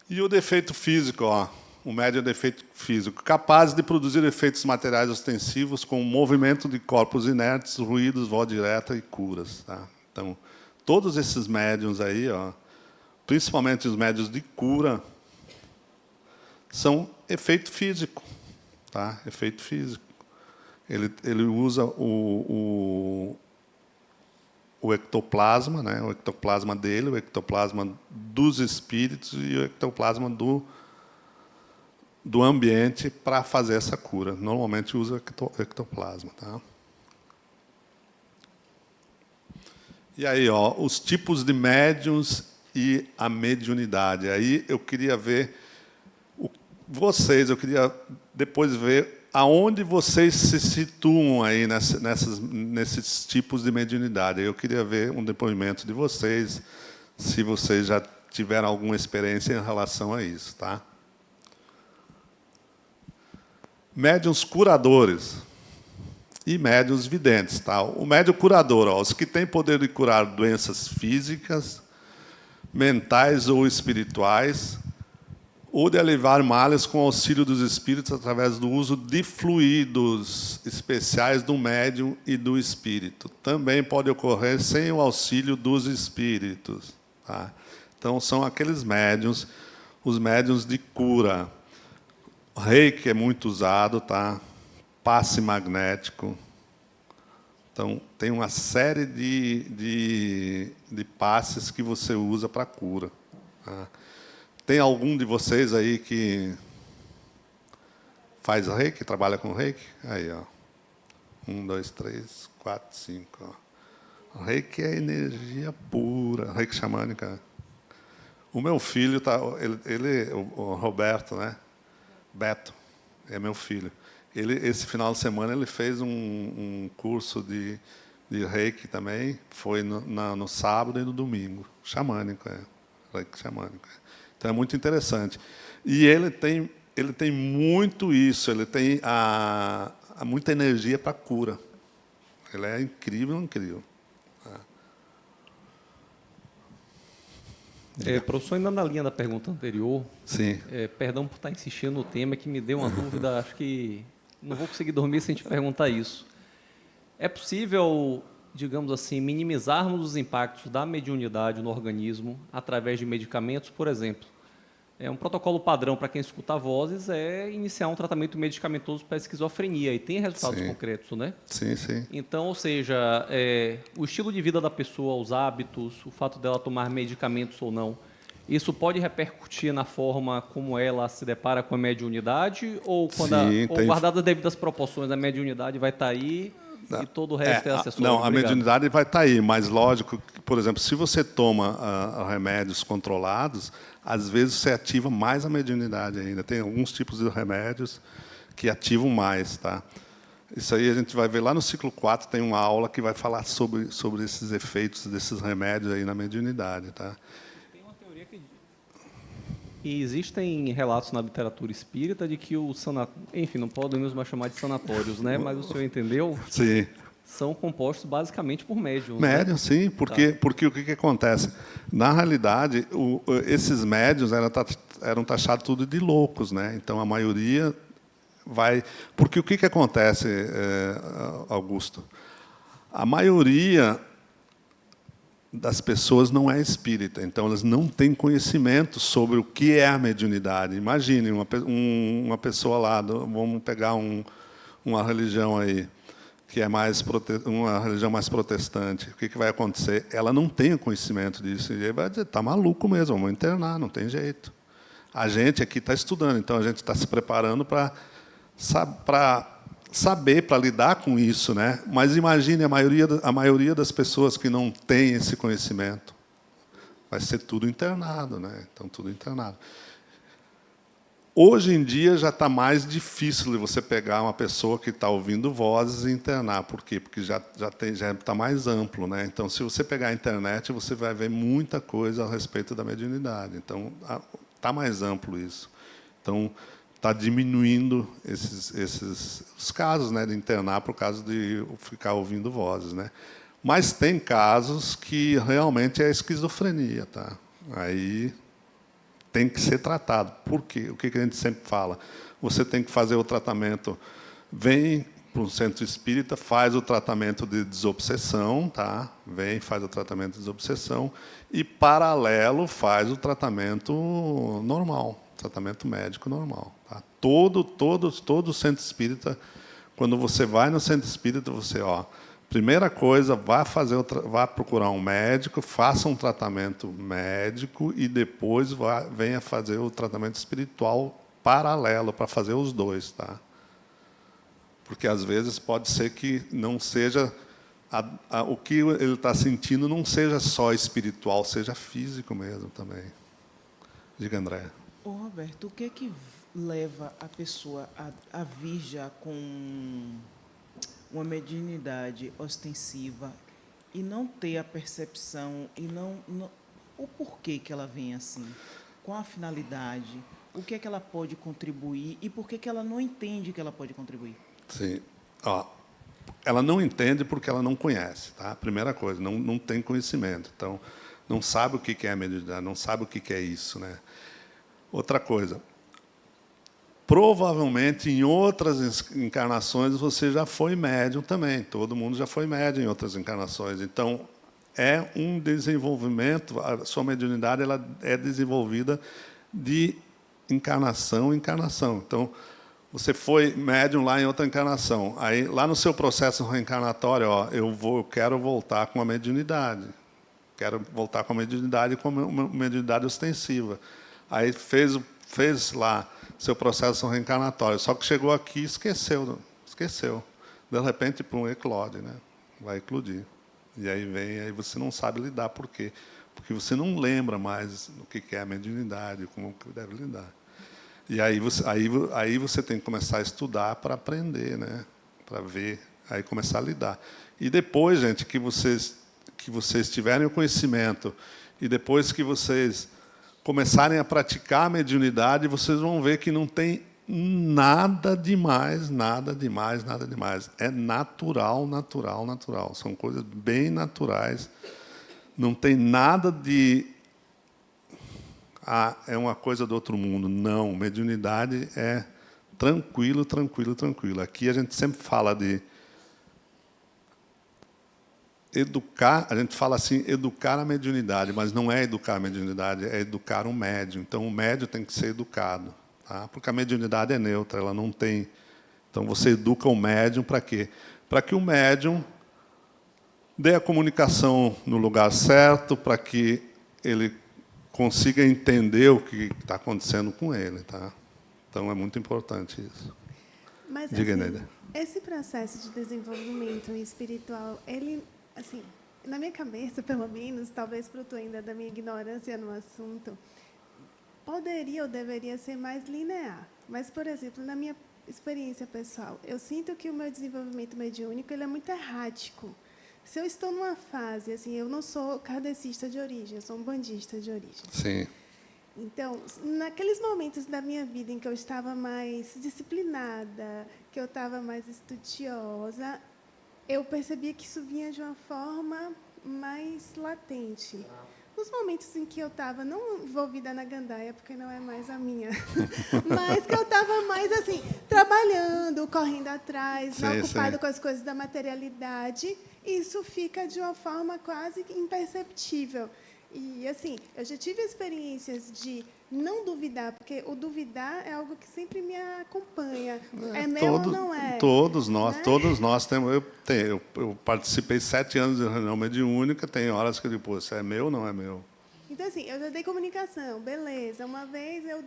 E o defeito físico, ó, o médium é defeito físico, capaz de produzir efeitos materiais ostensivos com movimento de corpos inertes, ruídos, voz direta e curas. Tá? Então, todos esses médiums aí, ó, principalmente os médiums de cura, são efeito físico. Tá? Efeito físico. Ele usa o ectoplasma, né? O ectoplasma dele, o ectoplasma dos espíritos e o ectoplasma do ambiente para fazer essa cura. Normalmente usa ectoplasma. Tá? E aí, ó, os tipos de médiuns e a mediunidade. Aí eu queria ver eu queria depois ver aonde vocês se situam aí nesses tipos de mediunidade. Eu queria ver um depoimento de vocês, se vocês já tiveram alguma experiência em relação a isso. Tá? Médiuns curadores. e médiuns videntes. Tá? O médium curador, ó, os que têm poder de curar doenças físicas, mentais ou espirituais, ou de aliviar males com auxílio dos espíritos através do uso de fluidos especiais do médium e do espírito. Também pode ocorrer sem o auxílio dos espíritos. Tá? Então, são aqueles médiuns, os médiuns de cura. O reiki é muito usado, tá? Passe magnético. Então, tem uma série de passes que você usa para cura. Tá? Tem algum de vocês aí que faz reiki, trabalha com reiki? Aí, ó. 1, 2, 3, 4, 5. Ó. O reiki é energia pura, reiki xamânica. O meu filho, o Roberto, né? Beto, é meu filho. Esse final de semana, ele fez um curso de reiki também, foi no sábado e no domingo. Xamânico, reiki xamânico. Então, é muito interessante. E ele tem muito isso, ele tem muita energia para cura. Ele é incrível, incrível.
Professor, ainda na linha da pergunta anterior,
sim.
Perdão por estar insistindo no tema, que me deu uma dúvida, acho que não vou conseguir dormir sem te perguntar isso. É possível, digamos assim, minimizarmos os impactos da mediunidade no organismo através de medicamentos, por exemplo? Um protocolo padrão para quem escuta vozes é iniciar um tratamento medicamentoso para a esquizofrenia, e tem resultados concretos, né?
Sim, sim.
Então, ou seja, o estilo de vida da pessoa, os hábitos, o fato dela tomar medicamentos ou não, isso pode repercutir na forma como ela se depara com a mediunidade, ou ou guardadas as devidas proporções, a mediunidade vai estar aí e todo o resto é acessório?
Não, a mediunidade vai estar aí, mas lógico que, por exemplo, se você toma remédios controlados, às vezes você ativa mais a mediunidade ainda. Tem alguns tipos de remédios que ativam mais. Tá? Isso aí a gente vai ver lá no ciclo 4, tem uma aula que vai falar sobre esses efeitos desses remédios aí na mediunidade. Tá?
Tem uma teoria que... E existem relatos na literatura espírita de que enfim, não podemos mais chamar de sanatórios, né? Mas o senhor entendeu?
Sim.
São compostos basicamente por médiums.
Médiums, sim, porque o que acontece? Na realidade, esses médiums eram taxados tudo de loucos, né? Então, a maioria vai... Porque o que acontece, Augusto? A maioria das pessoas não é espírita, então elas não têm conhecimento sobre o que é a mediunidade. Imagine uma pessoa lá, vamos pegar uma religião aí, que é uma religião mais protestante, o que vai acontecer? Ela não tem o conhecimento disso, e aí vai dizer, está maluco mesmo, vamos internar, não tem jeito. A gente aqui está estudando, então a gente está se preparando para saber, para lidar com isso. Né? Mas imagine a maioria das pessoas que não tem esse conhecimento. Vai ser tudo internado. Né? Então, tudo internado. Hoje em dia já está mais difícil de você pegar uma pessoa que está ouvindo vozes e internar. Por quê? Porque já está mais amplo. Né? Então, se você pegar a internet, você vai ver muita coisa a respeito da mediunidade. Então, está mais amplo isso. Então, está diminuindo os casos, né, de internar por causa de ficar ouvindo vozes. Né? Mas tem casos que realmente é esquizofrenia. Tá? Aí tem que ser tratado. Por quê? O que a gente sempre fala? Você tem que fazer o tratamento, vem para um centro espírita, faz o tratamento de desobsessão, tá? Vem, faz o tratamento de desobsessão, e, paralelo, faz o tratamento normal, tratamento médico normal. Tá? Todo centro espírita, quando você vai no centro espírita, você, primeira coisa, vá procurar um médico, faça um tratamento médico e depois venha fazer o tratamento espiritual paralelo, para fazer os dois. Tá? Porque, às vezes, pode ser que não seja... o que ele está sentindo não seja só espiritual, seja físico mesmo também. Diga, André.
Ô, Roberto, o que é que leva a pessoa a vir já com uma mediunidade ostensiva e não ter a percepção, e não o porquê que ela vem assim? Qual a finalidade? O que é que ela pode contribuir e por que ela não entende que ela pode contribuir?
Sim. ela não entende porque ela não conhece, tá? Primeira coisa, não tem conhecimento. Então, não sabe o que é a mediunidade, não sabe o que é isso, né? Outra coisa, provavelmente, em outras encarnações, você já foi médium também. Todo mundo já foi médium em outras encarnações. Então, é um desenvolvimento, a sua mediunidade ela é desenvolvida de encarnação em encarnação. Então, você foi médium lá em outra encarnação. Aí, lá no seu processo reencarnatório, ó, eu quero voltar com a mediunidade. Quero voltar com a mediunidade ostensiva. Aí fez lá seu processo reencarnatório. Só que chegou aqui e esqueceu. De repente, pum, eclode, né? Vai eclodir. E aí você não sabe lidar. Por quê? Porque você não lembra mais o que é a mediunidade, como deve lidar. E aí você tem que começar a estudar para aprender, né? Para ver, aí começar a lidar. E depois, gente, que vocês tiverem o conhecimento e depois que vocês começarem a praticar a mediunidade, vocês vão ver que não tem nada demais. É natural. São coisas bem naturais. Não tem nada de... é uma coisa do outro mundo. Não, mediunidade é tranquilo. Aqui a gente sempre fala de educar, a gente fala assim, educar a mediunidade, mas não é educar a mediunidade, é educar o médium. Então, o médium tem que ser educado, tá? Porque a mediunidade é neutra, ela não tem... Então, você educa o médium para quê? Para que o médium dê a comunicação no lugar certo, para que ele consiga entender o que está acontecendo com ele, tá? Então, é muito importante isso.
Mas,
diga,
assim,
Neida.
Esse processo de desenvolvimento espiritual, ele, assim, na minha cabeça, pelo menos, talvez fruto ainda da minha ignorância no assunto, poderia ou deveria ser mais linear. Mas, por exemplo, na minha experiência pessoal, eu sinto que o meu desenvolvimento mediúnico ele é muito errático. Se eu estou numa fase, assim, eu não sou kardecista de origem, eu sou um bandista de origem.
Sim.
Então, naqueles momentos da minha vida em que eu estava mais disciplinada, que eu estava mais estudiosa, eu percebia que isso vinha de uma forma mais latente. Nos momentos em que eu estava, não envolvida na gandaia, porque não é mais a minha, mas que eu estava mais assim, trabalhando, correndo atrás, ocupada com as coisas da materialidade, isso fica de uma forma quase imperceptível. E, assim, eu já tive experiências de não duvidar, porque o duvidar é algo que sempre me acompanha. É meu ou não é?
Todos nós,
né?
todos nós temos... Eu participei 7 anos de reunião mediúnica, tem horas que eu digo, pô, isso é meu ou não é meu?
Então, assim, eu já dei comunicação, beleza. Uma vez eu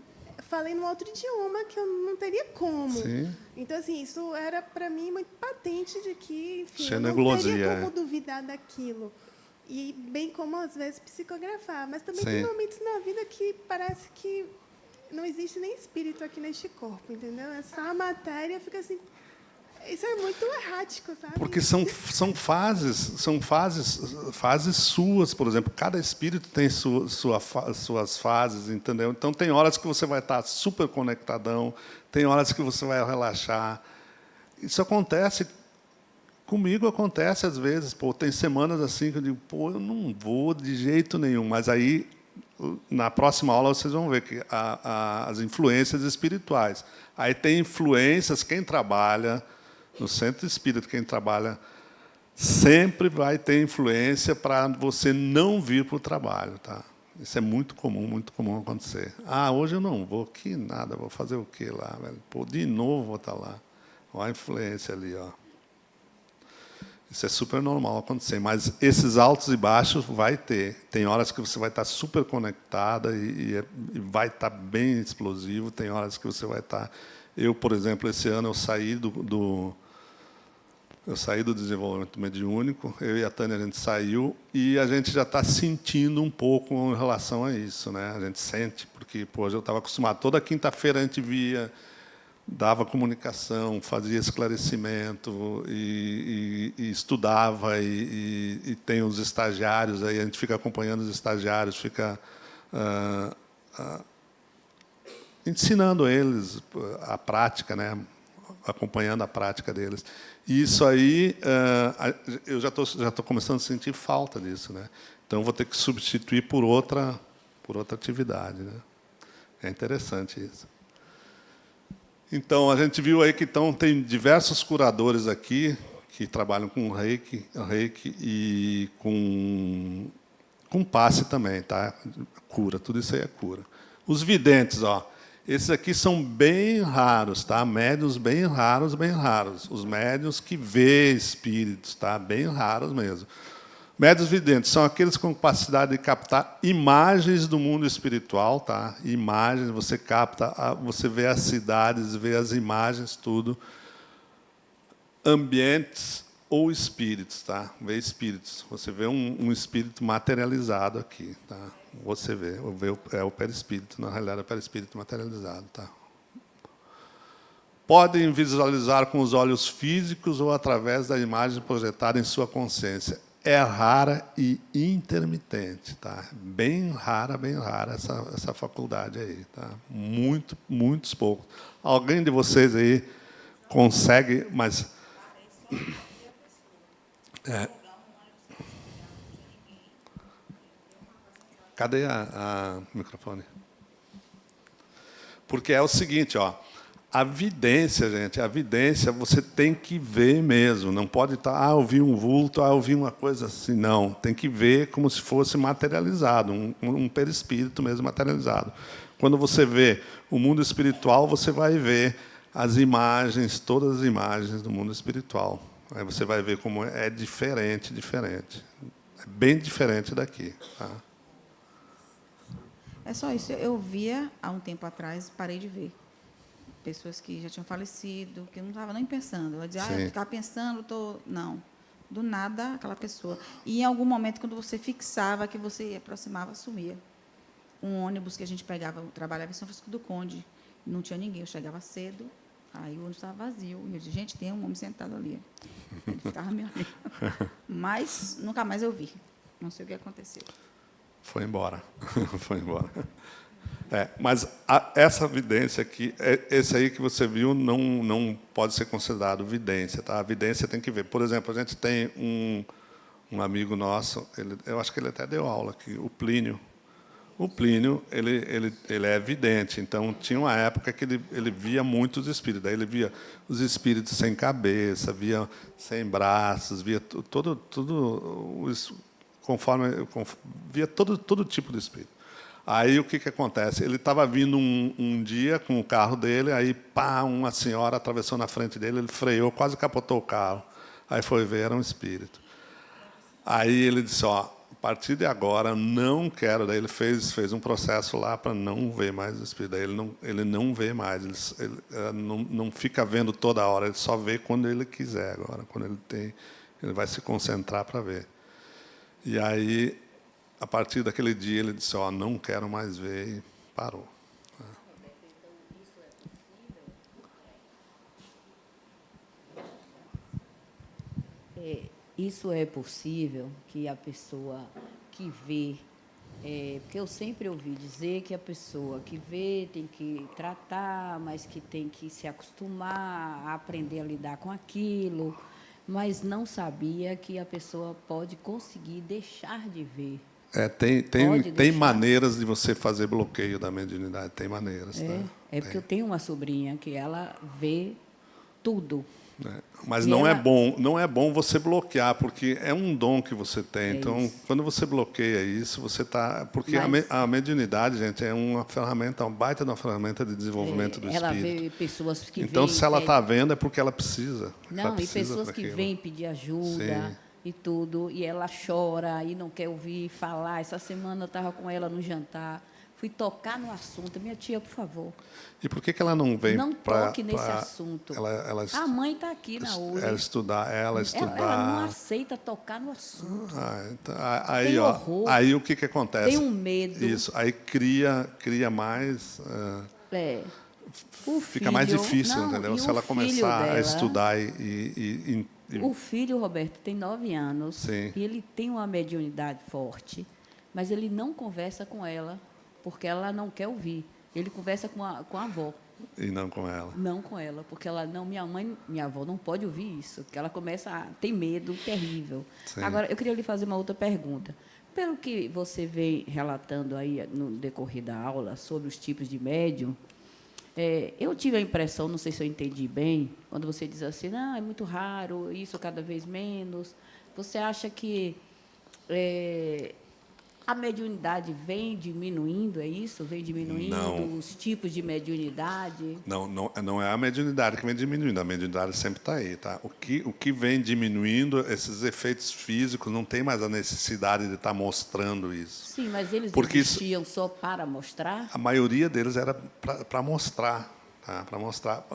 falei num outro idioma que eu não teria como.
Sim.
Então, assim, isso era, para mim, muito patente de que, enfim, eu
não
teria como duvidar daquilo. E bem como, às vezes, psicografar. Mas também tem momentos na vida que parece que não existe nem espírito aqui neste corpo, entendeu? É só a matéria, fica assim... Isso é muito errático, sabe?
Porque são fases suas, por exemplo. Cada espírito tem suas fases, entendeu? Então, tem horas que você vai estar super conectadão, tem horas que você vai relaxar. Isso acontece... Comigo acontece às vezes, pô, tem semanas assim que eu digo, pô, eu não vou de jeito nenhum. Mas aí, na próxima aula, vocês vão ver que as influências espirituais. Aí tem influências, quem trabalha no centro espírita, quem trabalha, sempre vai ter influência para você não vir para o trabalho, tá? Isso é muito comum acontecer. Ah, hoje eu não vou, que nada, vou fazer o quê lá, velho? Pô, de novo vou estar lá. Olha a influência ali, ó. Isso é super normal acontecer, mas esses altos e baixos vai ter. Tem horas que você vai estar super conectada e vai estar bem explosivo, tem horas que você vai estar... Eu, por exemplo, esse ano eu saí do desenvolvimento mediúnico, eu e a Tânia, a gente saiu, e a gente já está sentindo um pouco em relação a isso, né? A gente sente, porque pô, eu estava acostumado, toda quinta-feira a gente via... dava comunicação, fazia esclarecimento e estudava e tem os estagiários, aí a gente fica acompanhando os estagiários, fica ensinando eles a prática, né? acompanhando a prática deles. E isso aí, eu já estou começando a sentir falta disso, né? Então, vou ter que substituir por outra atividade, né? É interessante isso. Então, a gente viu aí que tem diversos curadores aqui que trabalham com reiki e com passe também, tá? Cura, tudo isso aí é cura. Os videntes, ó, esses aqui são bem raros, tá? Médiuns bem raros, bem raros. Os médiuns que vê espíritos, tá? Bem raros mesmo. Médiuns videntes são aqueles com capacidade de captar imagens do mundo espiritual, tá? Imagens, você capta, você vê as cidades, vê as imagens, tudo. Ambientes ou espíritos, tá? Vê espíritos. Você vê um espírito materializado aqui, tá? Você vê o perispírito, na realidade é o perispírito materializado, tá? Podem visualizar com os olhos físicos ou através da imagem projetada em sua consciência. É rara e intermitente, tá? Bem rara essa faculdade aí, tá? Muitos poucos. Alguém de vocês aí consegue, mas cadê a microfone? Porque é o seguinte, ó. A vidência, gente, a vidência você tem que ver mesmo. Não pode estar, eu vi um vulto, eu vi uma coisa assim. Não, tem que ver como se fosse materializado, um perispírito mesmo materializado. Quando você vê o mundo espiritual, você vai ver as imagens, todas as imagens do mundo espiritual. Aí você vai ver como é diferente. É bem diferente daqui. Tá?
É só isso. Eu via há um tempo atrás, parei de ver. Pessoas que já tinham falecido, que eu não estava nem pensando. Eu dizia, eu ficava pensando, não. Do nada, aquela pessoa. E, em algum momento, quando você fixava, que você aproximava, sumia. Um ônibus que a gente pegava, eu trabalhava em São Francisco do Conde, não tinha ninguém. Eu chegava cedo, aí o ônibus estava vazio. E eu disse, gente, tem um homem sentado ali. Ele ficava me olhando. Mas, nunca mais eu vi. Não sei o que aconteceu.
Foi embora. Foi embora. Mas essa vidência aqui, esse aí que você viu, não pode ser considerado vidência, tá? A vidência tem que ver. Por exemplo, a gente tem um amigo nosso, eu acho que ele até deu aula aqui, o Plínio. O Plínio, ele é vidente, então tinha uma época que ele via muitos espíritos. Daí ele via os espíritos sem cabeça, via sem braços, via tudo via todo tipo de espírito. Aí, o que acontece? Ele estava vindo um dia com o carro dele, aí, uma senhora atravessou na frente dele, ele freou, quase capotou o carro. Aí foi ver, era um espírito. Aí ele disse, a partir de agora, não quero. Daí ele fez um processo lá para não ver mais o espírito. Daí ele não vê mais, ele não fica vendo toda hora, ele só vê quando ele quiser agora. Quando ele vai se concentrar para ver. E aí, a partir daquele dia, ele disse, não quero mais ver, e parou.
Isso é possível que a pessoa que vê, porque eu sempre ouvi dizer que a pessoa que vê tem que tratar, mas que tem que se acostumar a aprender a lidar com aquilo, mas não sabia que a pessoa pode conseguir deixar de ver.
Tem maneiras de você fazer bloqueio da mediunidade, tem maneiras.
Porque eu tenho uma sobrinha que ela vê tudo.
Mas não é bom você bloquear, porque é um dom que você tem. Então,
isso.
Quando você bloqueia isso, você está... Porque a mediunidade, gente, é uma ferramenta, uma baita de uma ferramenta de desenvolvimento do
ela
espírito.
Vê pessoas que
então,
vêm,
se ela está vendo, é porque ela precisa.
Não, e pessoas que vêm pedir ajuda. Sim. E tudo, e ela chora e não quer ouvir falar. Essa semana eu estava com ela no jantar, fui tocar no assunto. Minha tia, por favor.
E por que ela não vem para...
Não toque nesse assunto. A mãe está aqui na URI.
Ela estudar.
Ela não aceita tocar no assunto.
Aí o que acontece?
Tem um medo.
Isso, aí cria mais... fica mais difícil, entendeu? Se ela começar a estudar
O filho, Roberto, tem 9 anos.
Sim.
E ele tem uma mediunidade forte, mas ele não conversa com ela, porque ela não quer ouvir. Ele conversa com a avó.
E não com ela.
Não com ela, porque ela não, minha avó não pode ouvir isso, porque ela começa a ter medo terrível.
Sim.
Agora, eu queria lhe fazer uma outra pergunta. Pelo que você vem relatando aí no decorrer da aula sobre os tipos de médium, eu tive a impressão, não sei se eu entendi bem, quando você diz assim, não, é muito raro, isso cada vez menos. Você acha que a mediunidade vem diminuindo, é isso? Vem diminuindo os tipos de mediunidade?
Não é a mediunidade que vem diminuindo, a mediunidade sempre está aí. Tá? O que vem diminuindo, esses efeitos físicos, não tem mais a necessidade de estar mostrando isso.
Sim, mas eles
Porque
existiam só para mostrar?
A maioria deles era para mostrar. Tá? Para mostrar.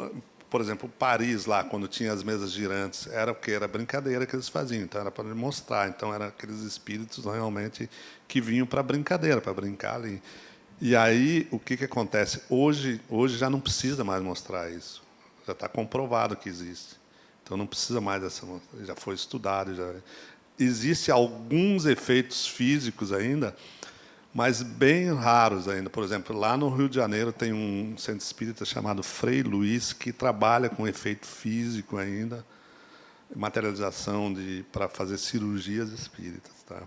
Por exemplo, Paris, lá, quando tinha as mesas girantes, era o quê? Era brincadeira que eles faziam, então era para mostrar. Então, eram aqueles espíritos realmente que vinham para brincadeira, para brincar ali. E aí, o que acontece? Hoje já não precisa mais mostrar isso. Já está comprovado que existe. Então, não precisa mais dessa... Já foi estudado. Existem alguns efeitos físicos ainda, mas bem raros ainda. Por exemplo, lá no Rio de Janeiro tem um centro espírita chamado Frei Luiz, que trabalha com efeito físico ainda, materialização para fazer cirurgias espíritas. Tá?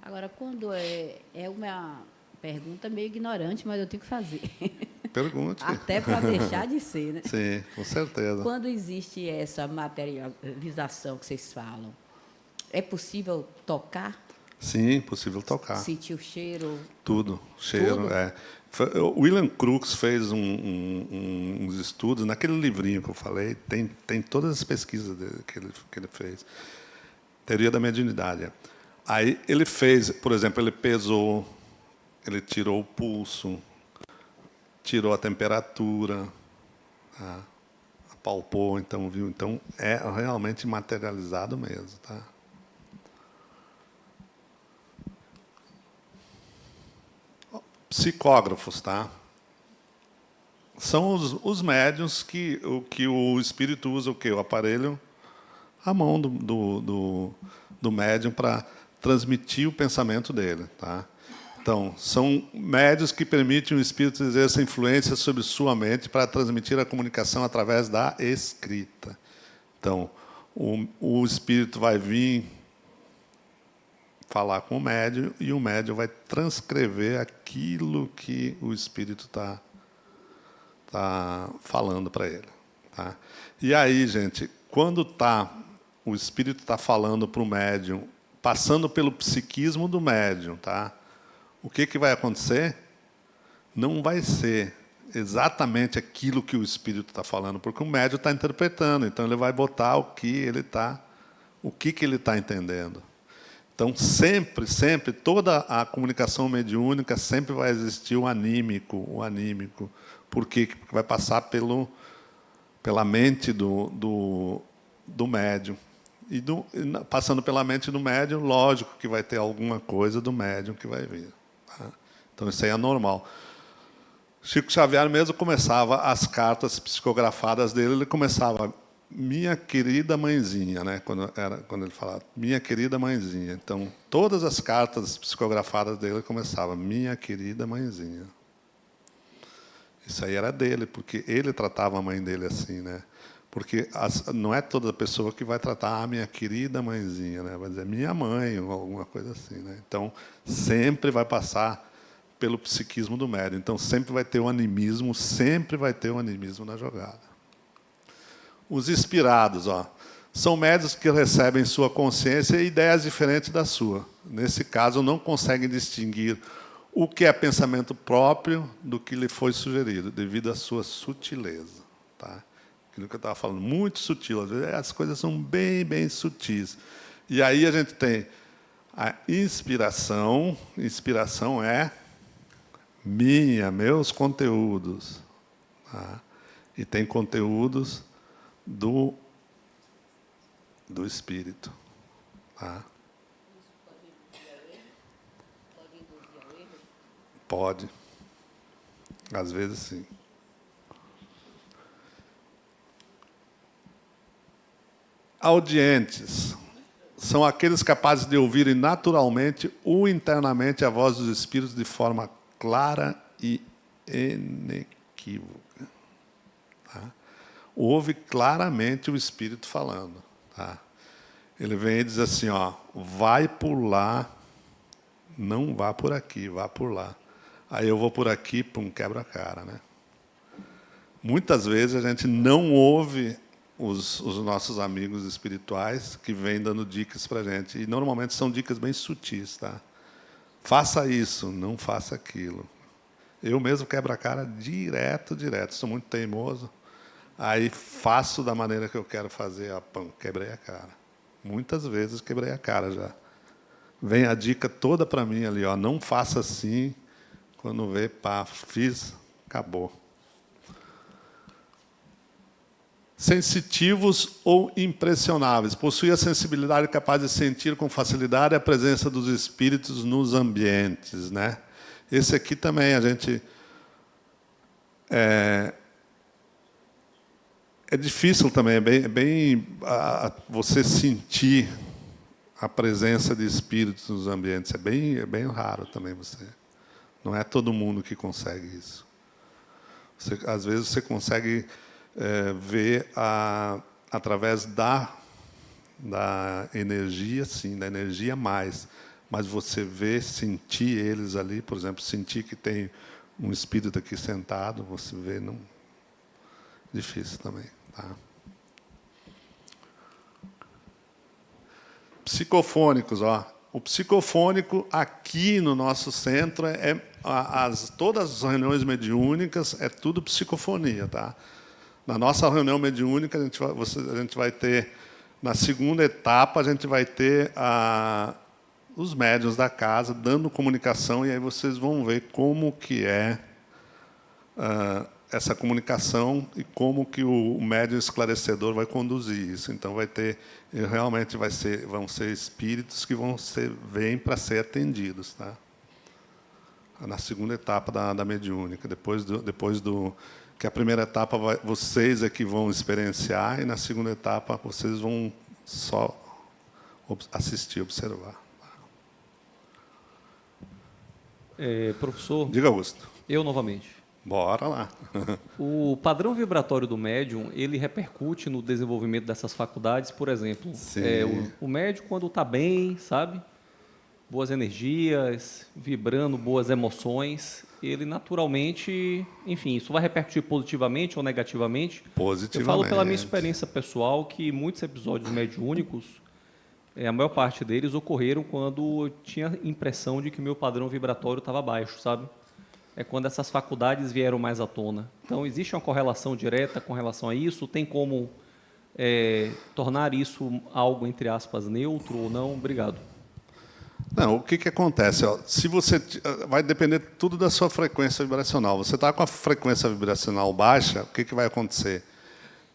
Agora, quando é uma pergunta meio ignorante, mas eu tenho que fazer.
Pergunte.
Até para deixar de ser, né?
Sim, com certeza.
Quando existe essa materialização que vocês falam, é possível tocar?
Sim, possível tocar.
Sentir o cheiro?
Tudo, cheiro,
Tudo?
O William Crookes fez uns estudos, naquele livrinho que eu falei, tem todas as pesquisas que ele fez. Teoria da mediunidade. Aí ele fez, por exemplo, ele pesou, ele tirou o pulso, tirou a temperatura, tá? Apalpou, então viu. Então, é realmente materializado mesmo. Tá? Psicógrafos, tá? São os médiuns que o espírito usa, o aparelho, a mão do médium para transmitir o pensamento dele, tá? Então, são médiuns que permitem o espírito exercer influência sobre sua mente para transmitir a comunicação através da escrita. Então, o espírito vai vir falar com o médium e o médium vai transcrever aquilo que o espírito está falando para ele. Tá? E aí, gente, quando o espírito está falando para o médium, passando pelo psiquismo do médium, tá? O que vai acontecer? Não vai ser exatamente aquilo que o espírito está falando, porque o médium está interpretando, então ele vai botar o que ele está entendendo. Então, sempre, toda a comunicação mediúnica sempre vai existir o anímico. Porque vai passar pela mente do médium. E passando pela mente do médium, lógico que vai ter alguma coisa do médium que vai vir. Tá? Então, isso aí é normal. Chico Xavier mesmo começava as cartas psicografadas dele, ele começava... Minha querida mãezinha, né? Quando ele falava, minha querida mãezinha. Então, todas as cartas psicografadas dele começavam, minha querida mãezinha. Isso aí era dele, porque ele tratava a mãe dele assim, né? Porque não é toda pessoa que vai tratar a minha querida mãezinha, né? Vai dizer minha mãe ou alguma coisa assim, né? Então, sempre vai passar pelo psiquismo do médium. Então, sempre vai ter o animismo na jogada. Os inspirados, são médiuns que recebem sua consciência e ideias diferentes da sua. Nesse caso, não conseguem distinguir o que é pensamento próprio do que lhe foi sugerido, devido à sua sutileza. Tá? Aquilo que eu estava falando, muito sutil. Às vezes, as coisas são bem sutis. E aí a gente tem a inspiração. Inspiração é meus conteúdos. Tá? E tem conteúdos do espírito. Tá? Pode. Às vezes, sim. Audientes são aqueles capazes de ouvirem naturalmente ou internamente a voz dos espíritos de forma clara e inequívoca. Tá? Ouve claramente o Espírito falando. Tá? Ele vem e diz assim, ó, vai por lá, não vá por aqui, vá por lá. Aí eu vou por aqui, pum, quebra a cara, né? Muitas vezes a gente não ouve os nossos amigos espirituais que vêm dando dicas para a gente. E, normalmente, são dicas bem sutis. Tá? Faça isso, não faça aquilo. Eu mesmo quebro a cara direto. Sou muito teimoso. Aí faço da maneira que eu quero fazer. Ó, pum, quebrei a cara. Muitas vezes quebrei a cara já. Vem a dica toda para mim ali. Ó, não faça assim. Quando vê, pá, fiz, acabou. Sensitivos ou impressionáveis. Possui a sensibilidade capaz de sentir com facilidade a presença dos espíritos nos ambientes. Né? Esse aqui também a gente... É difícil também, você sentir a presença de espíritos nos ambientes. É bem raro também você. Não é todo mundo que consegue isso. Às vezes você consegue ver através da energia, sim, da energia mais. Mas você vê, sentir eles ali, por exemplo, sentir que tem um espírito aqui sentado, você vê, não... Difícil também. Tá? Psicofônicos, ó. O psicofônico aqui no nosso centro todas as reuniões mediúnicas é tudo psicofonia, tá? Na nossa reunião mediúnica a gente vai ter, na segunda etapa a gente vai ter os médiuns da casa dando comunicação, e aí vocês vão ver como que é essa comunicação e como que o médium esclarecedor vai conduzir isso. Então realmente vão ser espíritos que vêm para ser atendidos, tá? Na segunda etapa da mediúnica, depois que a primeira etapa vocês é que vão experienciar, e na segunda etapa vocês vão só assistir, observar.
Professor.
Diga, Augusto.
Eu novamente.
Bora lá.
O padrão vibratório do médium, ele repercute no desenvolvimento dessas faculdades, por exemplo. O médium, quando está bem, sabe? Boas energias, vibrando, boas emoções, ele naturalmente, enfim, isso vai repercutir positivamente ou negativamente?
Positivamente.
Eu falo pela minha experiência pessoal que muitos episódios mediúnicos, a maior parte deles ocorreram quando eu tinha impressão de que meu padrão vibratório estava baixo, sabe? É quando essas faculdades vieram mais à tona. Então, existe uma correlação direta com relação a isso? Tem como tornar isso algo, entre aspas, neutro ou não? Obrigado.
Não, o que acontece? Ó, se você vai depender tudo da sua frequência vibracional. Você está com a frequência vibracional baixa, o que vai acontecer?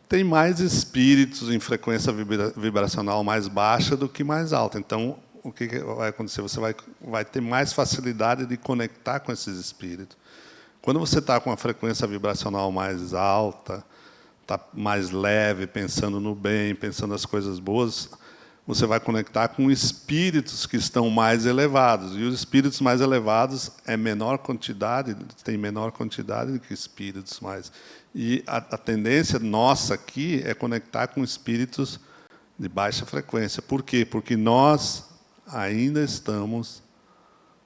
Tem mais espíritos em frequência vibracional mais baixa do que mais alta. Então, o que vai acontecer? Você vai ter mais facilidade de conectar com esses espíritos. Quando você está com a frequência vibracional mais alta, está mais leve, pensando no bem, pensando nas coisas boas, você vai conectar com espíritos que estão mais elevados. E os espíritos mais elevados têm menor quantidade do que espíritos mais. E a tendência nossa aqui é conectar com espíritos de baixa frequência. Por quê? Porque nós ainda estamos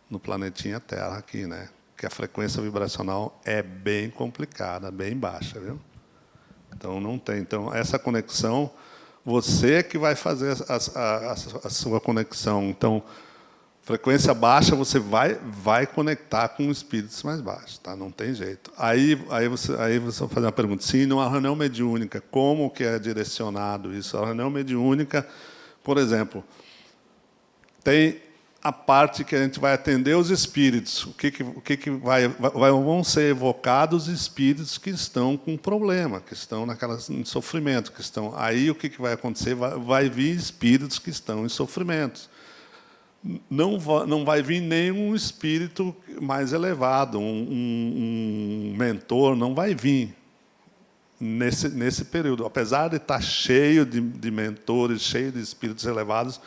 no planetinha Terra aqui, né? Que a frequência vibracional é bem complicada, bem baixa, viu? Então não tem. Então essa conexão, você é que vai fazer a sua conexão. Então, frequência baixa, você vai conectar com espíritos mais baixos, tá? Não tem jeito. Aí você vai fazer uma pergunta. Sim, numa reunião mediúnica, como que é direcionado isso? A reunião mediúnica, por exemplo, tem a parte que a gente vai atender os espíritos. Vão ser evocados espíritos que estão com problema, que estão em sofrimento, que estão. Aí o que vai acontecer? Vai vir espíritos que estão em sofrimento. Não vai vir nenhum espírito mais elevado, um mentor, não vai vir nesse período. Apesar de estar cheio de mentores, cheio de espíritos elevados,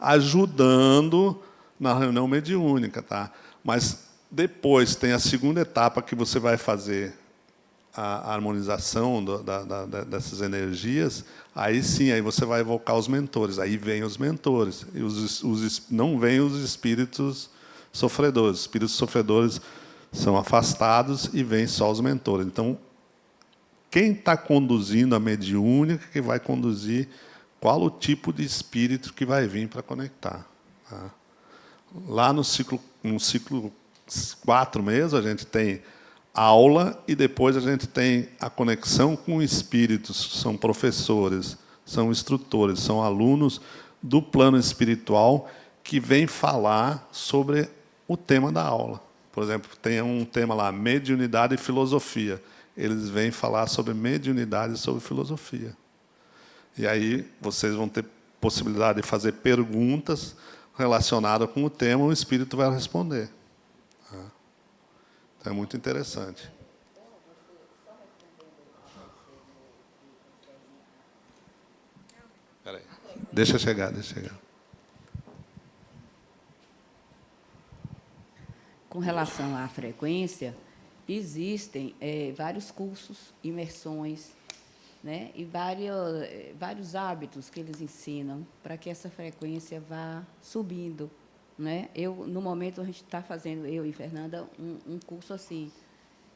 ajudando na reunião mediúnica, tá? Mas depois tem a segunda etapa, que você vai fazer a harmonização dessas energias. Aí sim, aí você vai evocar os mentores. Aí vêm os mentores. E não vêm os espíritos sofredores. Os espíritos sofredores são afastados e vêm só os mentores. Então, quem está conduzindo a mediúnica que vai conduzir qual o tipo de espírito que vai vir para conectar. Tá? Lá no ciclo 4 mesmo, a gente tem aula e depois a gente tem a conexão com espíritos, que são professores, são instrutores, são alunos do plano espiritual que vêm falar sobre o tema da aula. Por exemplo, tem um tema lá, mediunidade e filosofia. Eles vêm falar sobre mediunidade e sobre filosofia. E aí vocês vão ter possibilidade de fazer perguntas relacionadas com o tema, o espírito vai responder. Então, é muito interessante. Espera aí. Deixa chegar.
Com relação à frequência, existem vários cursos, imersões, né, e vários hábitos que eles ensinam para que essa frequência vá subindo. Né? No momento, a gente está fazendo, eu e Fernanda, um curso assim,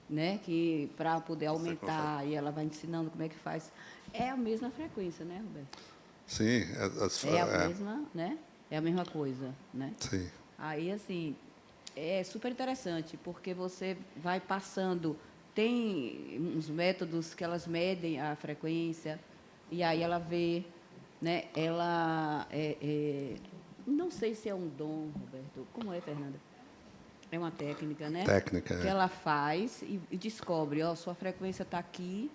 né, que para poder aumentar, e ela vai ensinando como é que faz. É a mesma frequência, né, Roberto?
Sim.
A mesma, né? É a mesma coisa, né?
Sim.
Aí, assim, é super interessante, porque você vai passando... Tem uns métodos que elas medem a frequência, e aí ela vê, né? Ela... não sei se é um dom, Roberto. Como é, Fernanda? É uma técnica, né?
Técnica,
que ela faz e descobre, ó, sua frequência está aqui.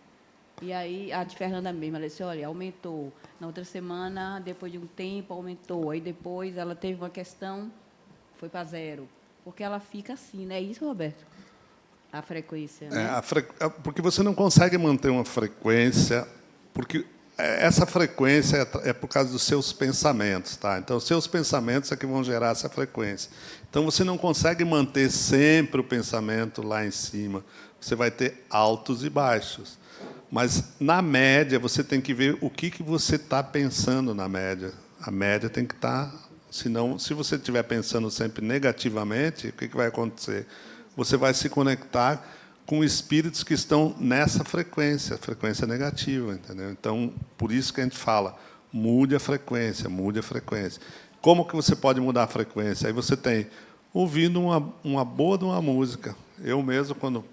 E aí, a de Fernanda mesmo, ela disse, olha, aumentou. Na outra semana, depois de um tempo, aumentou. Aí depois ela teve uma questão, foi para 0. Porque ela fica assim, não é isso, Roberto? A frequência, né?
Porque você não consegue manter uma frequência, porque essa frequência é por causa dos seus pensamentos, tá? Então, os seus pensamentos é que vão gerar essa frequência. Então, você não consegue manter sempre o pensamento lá em cima. Você vai ter altos e baixos. Mas, na média, você tem que ver o que você está pensando na média. A média tem que estar... Senão, se você estiver pensando sempre negativamente, o que vai acontecer? Você vai se conectar com espíritos que estão nessa frequência negativa, entendeu? Então, por isso que a gente fala, mude a frequência, mude a frequência. Como que você pode mudar a frequência? Aí você tem ouvindo uma boa de uma música. Eu mesmo, quando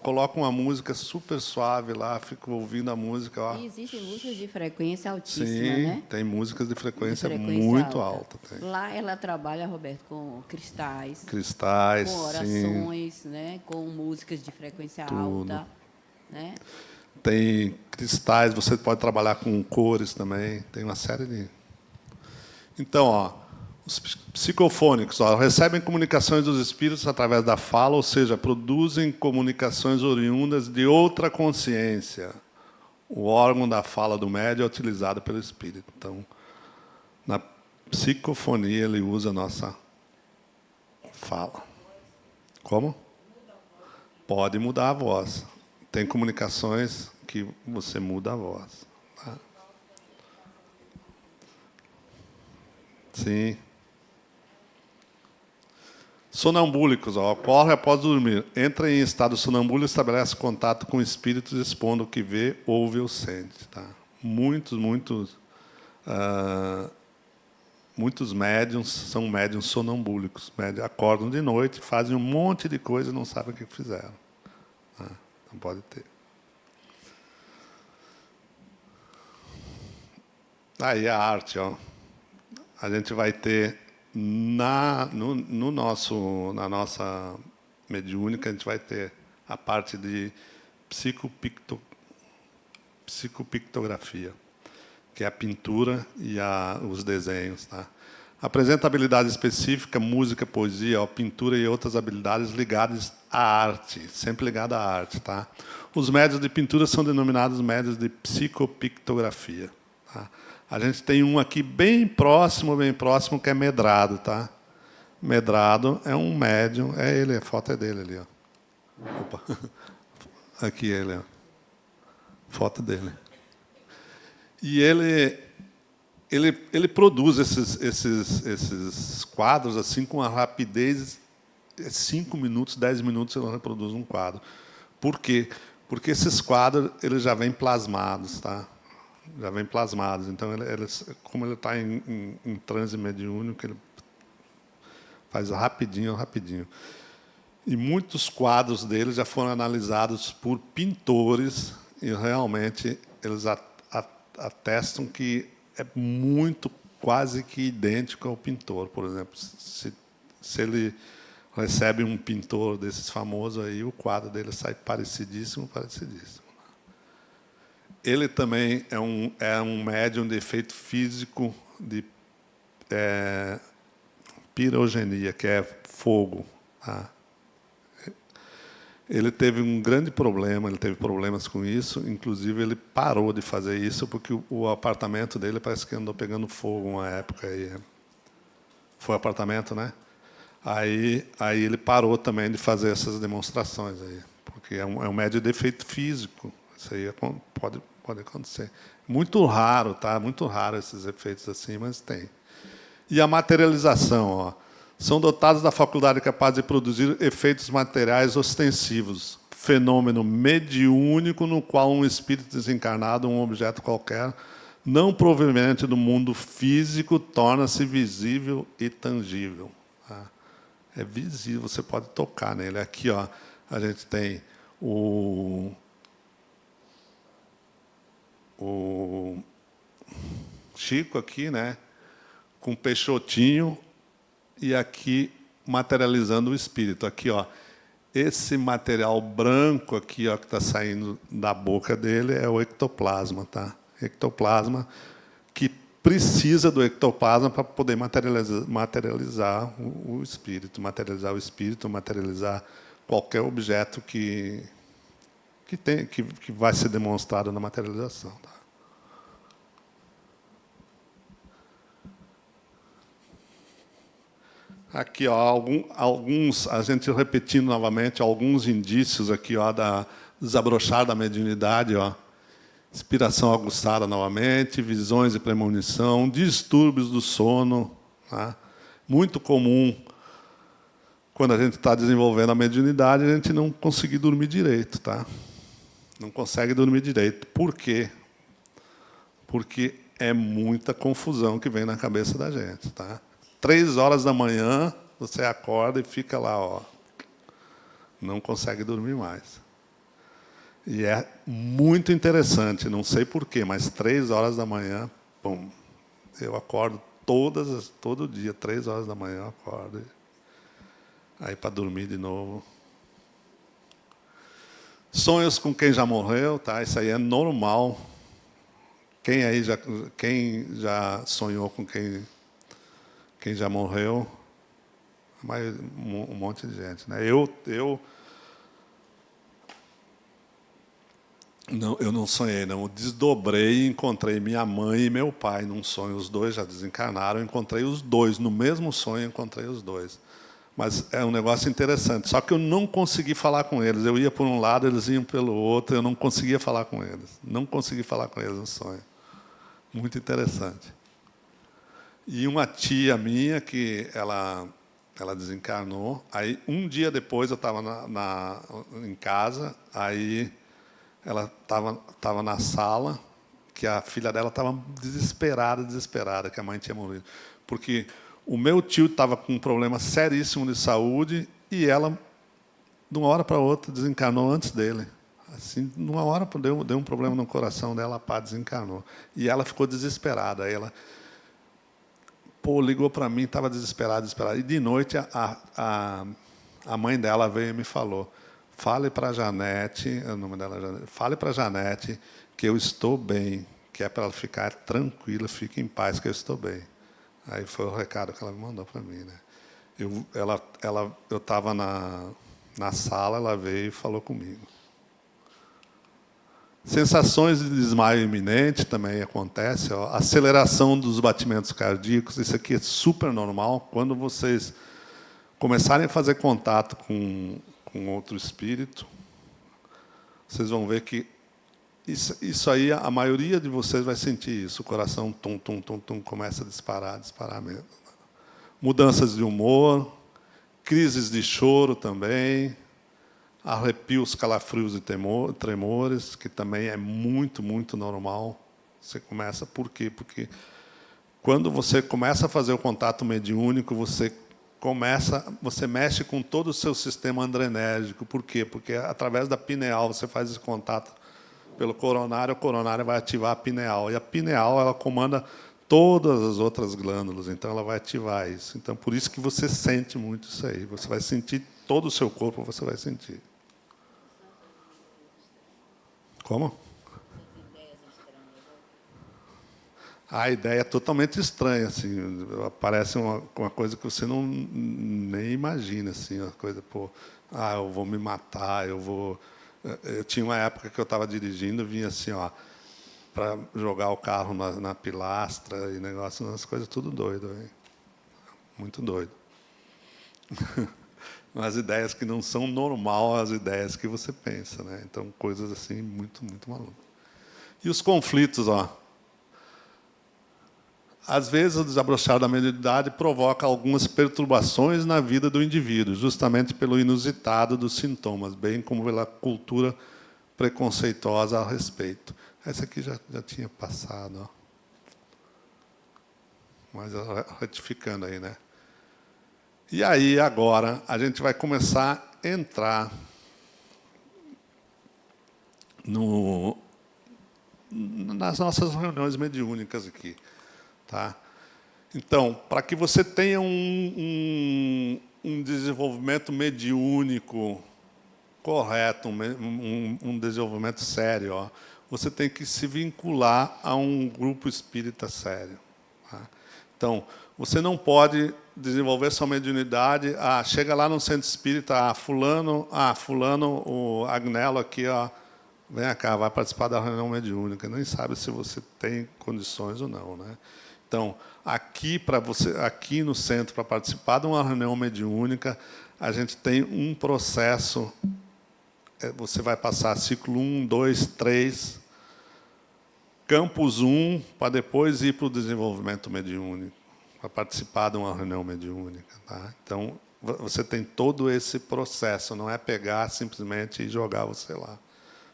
coloco uma música super suave lá, fico ouvindo a música. Ó.
E existem músicas de frequência altíssima,
sim,
né?
Tem músicas de frequência muito alta. Tem.
Lá ela trabalha, Roberto, com cristais, com orações,
sim.
Né? Com músicas de frequência
Tudo.
alta. Né?
Tem cristais, você pode trabalhar com cores também, tem uma série de... Então, ó, os psicofônicos recebem comunicações dos espíritos através da fala, ou seja, produzem comunicações oriundas de outra consciência. O órgão da fala do médium é utilizado pelo espírito. Então, na psicofonia, ele usa a nossa fala. Como? Pode mudar a voz. Tem comunicações que você muda a voz. Tá? Sim. Sonambúlicos, ocorre após dormir. Entra em estado sonambúlico e estabelece contato com espíritos, expondo o que vê, ouve ou sente. Tá? Muitos médiums são médiums sonambúlicos. Médiums acordam de noite, fazem um monte de coisa e não sabem o que fizeram. Tá? Não pode ter. Aí a arte, ó. A gente vai ter na nossa mediúnica, a gente vai ter a parte de psicopictografia, que é a pintura e os desenhos. Tá? Apresenta habilidade específica, música, poesia, pintura e outras habilidades ligadas à arte, sempre ligada à arte. Tá? Os médios de pintura são denominados médios de psicopictografia. Tá? A gente tem um aqui bem próximo, que é medrado. Tá? Medrado é um médium, é ele, a foto é dele ali, ó. Opa. Aqui ele, ó. Foto dele. E ele produz esses quadros assim com uma rapidez, 5 minutos, 10 minutos ele reproduz um quadro. Por quê? Porque esses quadros eles já vêm plasmados, tá? Já vêm plasmados. Então, como ele está em transe mediúnico, ele faz rapidinho, rapidinho. E muitos quadros dele já foram analisados por pintores e realmente eles atestam que é muito, quase que idêntico ao pintor. Por exemplo, se ele recebe um pintor desses famosos, aí o quadro dele sai parecidíssimo, parecidíssimo. Ele também é um médium de efeito físico de pirogenia, que é fogo. Tá? Ele teve um grande problema, ele teve problemas com isso, inclusive ele parou de fazer isso, porque o apartamento dele parece que andou pegando fogo uma época. Aí. Foi o apartamento, né? Aí ele parou também de fazer essas demonstrações, aí, porque é um médium de efeito físico. Isso aí pode acontecer. Muito raro, tá? Muito raro esses efeitos assim, mas tem. E a materialização, ó. São dotados da faculdade capaz de produzir efeitos materiais ostensivos, fenômeno mediúnico no qual um espírito desencarnado, um objeto qualquer, não proveniente do mundo físico, torna-se visível e tangível. Tá? É visível, você pode tocar nele. Aqui, ó, a gente tem o Chico aqui, né, com Peixotinho, e aqui materializando o espírito. Aqui, ó, esse material branco aqui, ó, que está saindo da boca dele é o ectoplasma, tá? Ectoplasma que precisa do ectoplasma para poder materializar o espírito, materializar qualquer objeto que vai ser demonstrado na materialização. Tá? Aqui, ó, alguns, a gente repetindo novamente, alguns indícios aqui, ó, da desabrochar da mediunidade, ó, inspiração aguçada novamente, visões de premonição, distúrbios do sono, tá? Muito comum quando a gente está desenvolvendo a mediunidade, a gente não conseguir dormir direito, tá? Não consegue dormir direito. Por quê? Porque é muita confusão que vem na cabeça da gente, tá? 3 horas da manhã, você acorda e fica lá, ó, não consegue dormir mais. E é muito interessante, não sei porquê, mas 3 horas da manhã, bom, eu acordo todo dia, 3 horas da manhã eu acordo. Aí para dormir de novo. Sonhos com quem já morreu, tá? Isso aí é normal. Quem já sonhou com quem já morreu? Mas um monte de gente, né? Eu não sonhei, não. Eu desdobrei e encontrei minha mãe e meu pai num sonho. Os dois já desencarnaram. Eu encontrei os dois. No mesmo sonho, encontrei os dois. Mas é um negócio interessante. Só que eu não consegui falar com eles. Eu ia por um lado, eles iam pelo outro. Eu não conseguia falar com eles. Não consegui falar com eles no sonho. Muito interessante. E uma tia minha, que ela desencarnou. Aí, um dia depois, eu estava em casa. Aí, ela estava na sala, que a filha dela estava desesperada, que a mãe tinha morrido. Porque o meu tio estava com um problema seríssimo de saúde e ela, de uma hora para outra, desencarnou antes dele. Assim, de uma hora, deu um problema no coração dela, pá, desencarnou. E ela ficou desesperada. Aí ela ligou para mim, estava desesperada. E, de noite, a mãe dela veio e me falou: fale para a Janete, o nome dela é Janete, fale para a Janete que eu estou bem, que é para ela ficar tranquila, fique em paz, que eu estou bem. Aí foi o recado que ela me mandou para mim, né? Eu estava na sala, ela veio e falou comigo. Sensações de desmaio iminente também acontece, ó. Aceleração dos batimentos cardíacos, isso aqui é super normal. Quando vocês começarem a fazer contato com outro espírito, vocês vão ver que isso aí, a maioria de vocês vai sentir isso. O coração, tum, tum, tum, tum, começa a disparar mesmo. Mudanças de humor, crises de choro também, arrepios, calafrios e tremores, que também é muito, muito normal. Você começa, por quê? Porque quando você começa a fazer o contato mediúnico, você mexe com todo o seu sistema adrenérgico. Por quê? Porque através da pineal você faz esse contato pelo coronário, o coronário vai ativar a pineal. E a pineal, ela comanda todas as outras glândulas, então ela vai ativar isso. Então, por isso que você sente muito isso aí. Você vai sentir, todo o seu corpo você vai sentir. Como? A ideia é totalmente estranha, assim, parece uma coisa que você nem imagina, assim, uma coisa, eu vou me matar, eu tinha uma época que eu estava dirigindo, vinha assim, para jogar o carro na pilastra e negócio, umas coisas tudo doido, hein? Muito doido. Umas ideias que não são normal as ideias que você pensa, né? Então, coisas assim muito, muito malucas. E os conflitos, Às vezes, o desabrochar da mediunidade provoca algumas perturbações na vida do indivíduo, justamente pelo inusitado dos sintomas, bem como pela cultura preconceituosa a respeito. Essa aqui já tinha passado, mas retificando aí, né? E aí, agora, a gente vai começar a entrar nas nossas reuniões mediúnicas aqui. Tá? Então, para que você tenha um desenvolvimento mediúnico correto, um desenvolvimento sério, você tem que se vincular a um grupo espírita sério. Tá? Então, você não pode desenvolver sua mediunidade, chega lá no centro espírita, fulano, o Agnello aqui, vem cá, vai participar da reunião mediúnica, nem sabe se você tem condições ou não, né? Então, aqui no centro, para participar de uma reunião mediúnica, a gente tem um processo. Você vai passar ciclo 1, 2, 3, campus 1, para depois ir para o desenvolvimento mediúnico, para participar de uma reunião mediúnica. Tá? Então, você tem todo esse processo, não é pegar simplesmente e jogar você lá.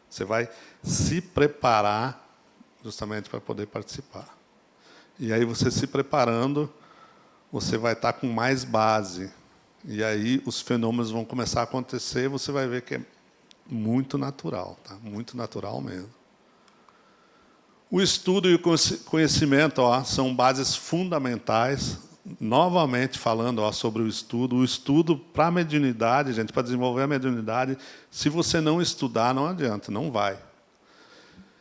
Você vai se preparar justamente para poder participar. E aí, você se preparando, você vai estar com mais base. E aí, os fenômenos vão começar a acontecer, você vai ver que é muito natural, tá? Muito natural mesmo. O estudo e o conhecimento são bases fundamentais. Novamente, falando sobre o estudo para a mediunidade, gente, para desenvolver a mediunidade, se você não estudar, não adianta, não vai.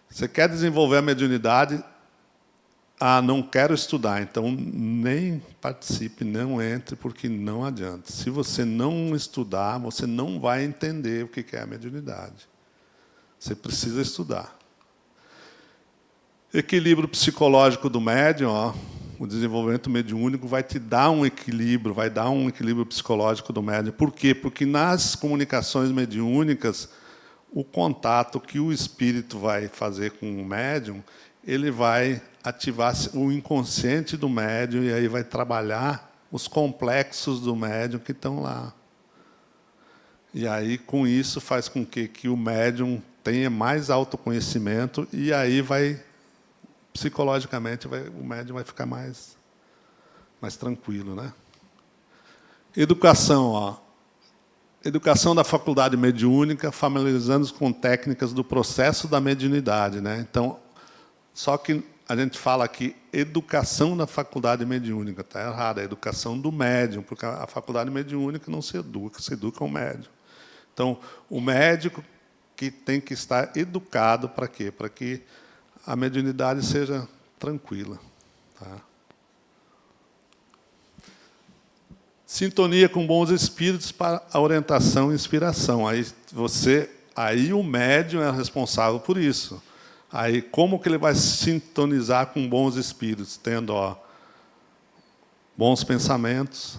Você quer desenvolver a mediunidade, não quero estudar, então nem participe, não entre, porque não adianta. Se você não estudar, você não vai entender o que é a mediunidade. Você precisa estudar. Equilíbrio psicológico do médium, o desenvolvimento mediúnico vai te dar um equilíbrio, vai dar um equilíbrio psicológico do médium. Por quê? Porque nas comunicações mediúnicas, o contato que o espírito vai fazer com o médium, ele vai ativar o inconsciente do médium e aí vai trabalhar os complexos do médium que estão lá. E aí, com isso, faz com que o médium tenha mais autoconhecimento e aí psicologicamente, o médium vai ficar mais tranquilo, né? Educação, Educação da faculdade mediúnica, familiarizando-se com técnicas do processo da mediunidade, né? Então, só que a gente fala aqui educação da faculdade mediúnica, está errado, é educação do médium, porque a faculdade mediúnica não se educa o médium. Então, o médico que tem que estar educado para quê? Para que a mediunidade seja tranquila. Tá? Sintonia com bons espíritos para a orientação e inspiração. Aí o médium é responsável por isso. Aí, como que ele vai sintonizar com bons espíritos? Tendo bons pensamentos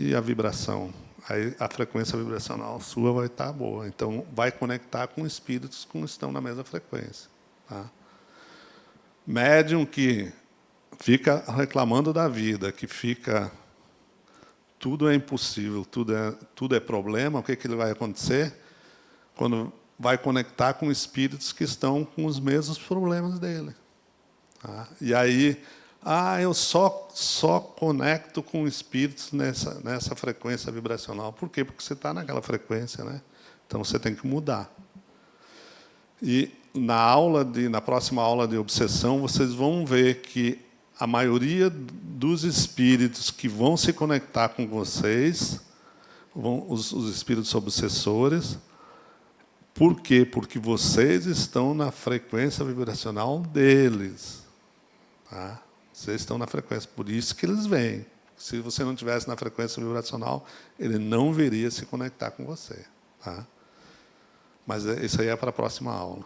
e a vibração. Aí a frequência vibracional sua vai estar boa. Então, vai conectar com espíritos que estão na mesma frequência. Tá? Médium que fica reclamando da vida, que fica... Tudo é impossível, tudo é problema, o que ele vai acontecer? Quando vai conectar com espíritos que estão com os mesmos problemas dele. Tá? E aí, eu só conecto com espíritos nessa frequência vibracional. Por quê? Porque você está naquela frequência, né? Então você tem que mudar. E na próxima aula de obsessão, vocês vão ver que a maioria dos espíritos que vão se conectar com vocês, os espíritos obsessores. Por quê? Porque vocês estão na frequência vibracional deles. Tá? Vocês estão na frequência, por isso que eles vêm. Se você não estivesse na frequência vibracional, ele não viria se conectar com você. Tá? Mas isso aí é para a próxima aula.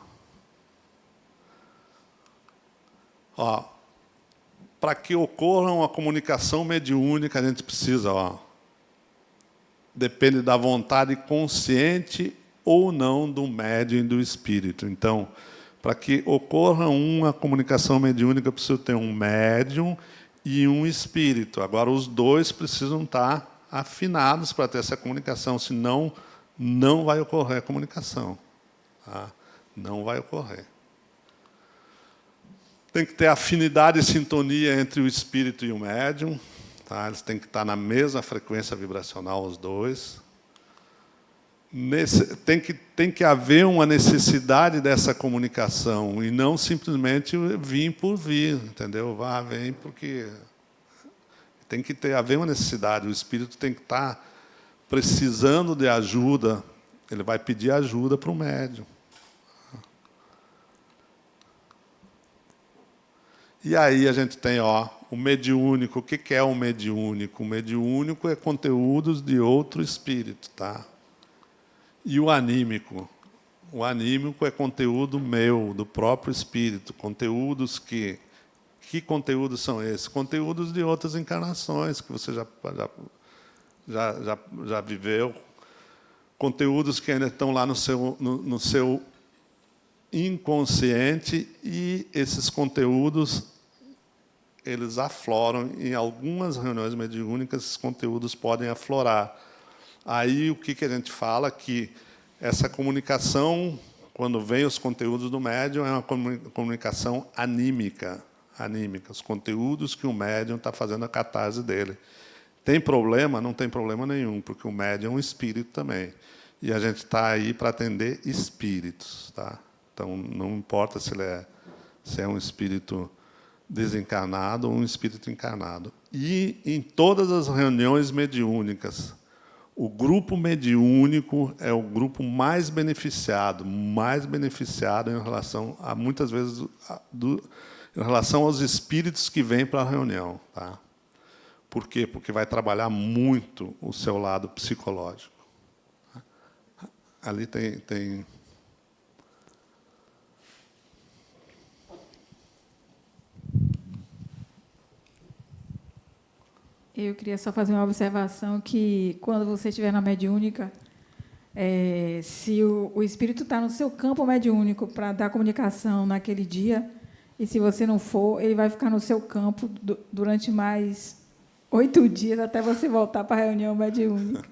Para que ocorra uma comunicação mediúnica, a gente precisa, depende da vontade consciente ou não do médium e do espírito. Então, para que ocorra uma comunicação mediúnica, precisa ter um médium e um espírito. Agora, os dois precisam estar afinados para ter essa comunicação, senão não vai ocorrer a comunicação. Tá? Não vai ocorrer. Tem que ter afinidade e sintonia entre o espírito e o médium. Tá? Eles têm que estar na mesma frequência vibracional, os dois. Tem que haver uma necessidade dessa comunicação, e não simplesmente vir por vir, entendeu? Vem porque... Tem que haver uma necessidade. O espírito tem que estar precisando de ajuda. Ele vai pedir ajuda para o médium. E aí a gente tem o mediúnico. O que é o mediúnico? O mediúnico é conteúdos de outro espírito. Tá? E o anímico? O anímico é conteúdo meu, do próprio espírito. Conteúdos que conteúdos são esses? Conteúdos de outras encarnações que você já viveu. Conteúdos que ainda estão lá no seu inconsciente, e esses conteúdos eles afloram. Em algumas reuniões mediúnicas, esses conteúdos podem aflorar. Aí o que a gente fala? Que essa comunicação, quando vem os conteúdos do médium, é uma comunicação anímica. Os conteúdos que o médium está fazendo a catarse dele. Tem problema? Não tem problema nenhum, porque o médium é um espírito também. E a gente está aí para atender espíritos. Tá? Então, não importa se é um espírito desencarnado ou um espírito encarnado. E, em todas as reuniões mediúnicas, o grupo mediúnico é o grupo mais beneficiado em relação a, muitas vezes, em relação aos espíritos que vêm para a reunião. Tá? Por quê? Porque vai trabalhar muito o seu lado psicológico. Ali tem...
Eu queria só fazer uma observação que, quando você estiver na mediúnica, se o espírito está no seu campo mediúnico para dar comunicação naquele dia, e se você não for, ele vai ficar no seu campo durante mais 8 dias, até você voltar para a reunião mediúnica.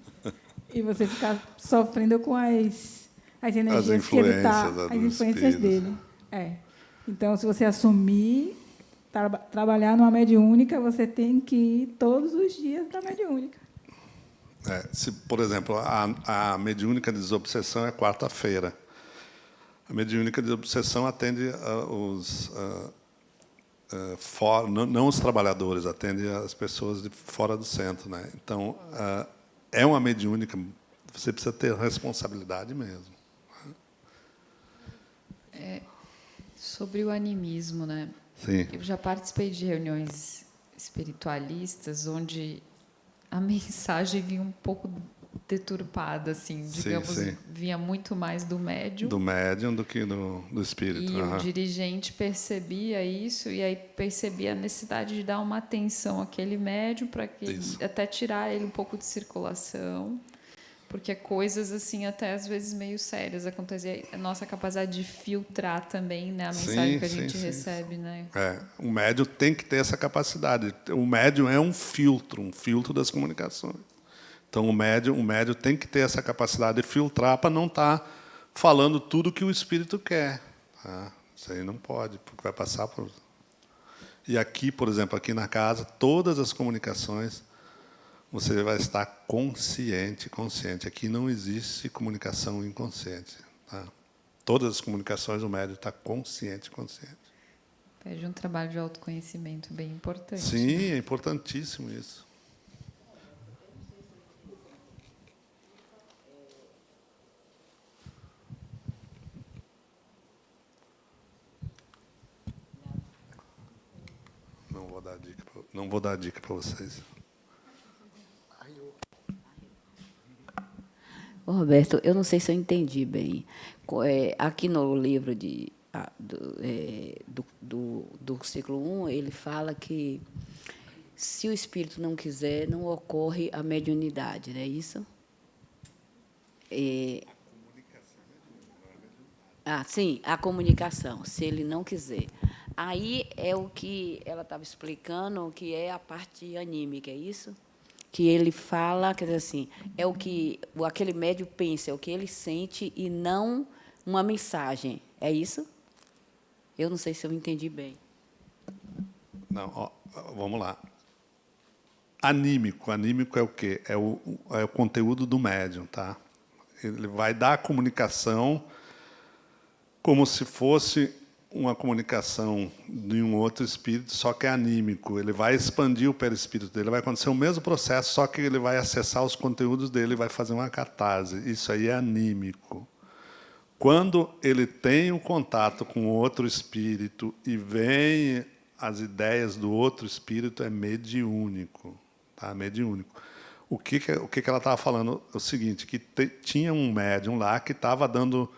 E você ficar sofrendo com as energias que ele está, as influências dele. Então, se você assumir... trabalhar numa mediúnica, você tem que ir todos os dias para a mediúnica.
Por exemplo, a mediúnica de desobsessão é quarta-feira. A mediúnica de desobsessão atende não os trabalhadores, atende as pessoas de fora do centro. Né? Então, é uma mediúnica, você precisa ter responsabilidade mesmo.
Sobre o animismo, né?
Sim.
Eu já participei de reuniões espiritualistas onde a mensagem vinha um pouco deturpada, assim, digamos,
sim.
vinha muito mais do médium.
Do médium do que do espírito.
E o dirigente percebia isso, e aí percebia a necessidade de dar uma atenção àquele médium para que até tirar ele um pouco de circulação, porque coisas assim até às vezes meio sérias aconteciam. A nossa capacidade de filtrar também, né, a mensagem que a gente recebe, né?
O médium tem que ter essa capacidade. O médium é um filtro das comunicações. Então, o médium tem que ter essa capacidade de filtrar para não estar falando tudo que o espírito quer. Tá? Isso aí não pode, porque vai passar por... E aqui, por exemplo, aqui na casa, todas as comunicações, você vai estar consciente. Aqui não existe comunicação inconsciente. Tá? Todas as comunicações, o médium está consciente.
Pede um trabalho de autoconhecimento bem importante.
Sim, é importantíssimo isso. Não vou dar dica para vocês.
Roberto, eu não sei se eu entendi bem. Aqui no livro do ciclo 1, ele fala que se o espírito não quiser, não ocorre a mediunidade, não é isso? Sim, a comunicação, se ele não quiser. Aí é o que ela estava explicando, que é a parte anímica, é isso? Que ele fala, quer dizer assim, é o que aquele médium pensa, é o que ele sente e não uma mensagem. É isso? Eu não sei se eu entendi bem.
Não, vamos lá. Anímico é o quê? É o conteúdo do médium, tá? Ele vai dar a comunicação como se fosse uma comunicação de um outro espírito, só que é anímico. Ele vai expandir o perispírito dele, vai acontecer o mesmo processo, só que ele vai acessar os conteúdos dele e vai fazer uma catarse. Isso aí é anímico. Quando ele tem um contato com outro espírito e vem as ideias do outro espírito, é mediúnico. Tá? Mediúnico. O que ela estava falando? É o seguinte, que tinha um médium lá que estava dando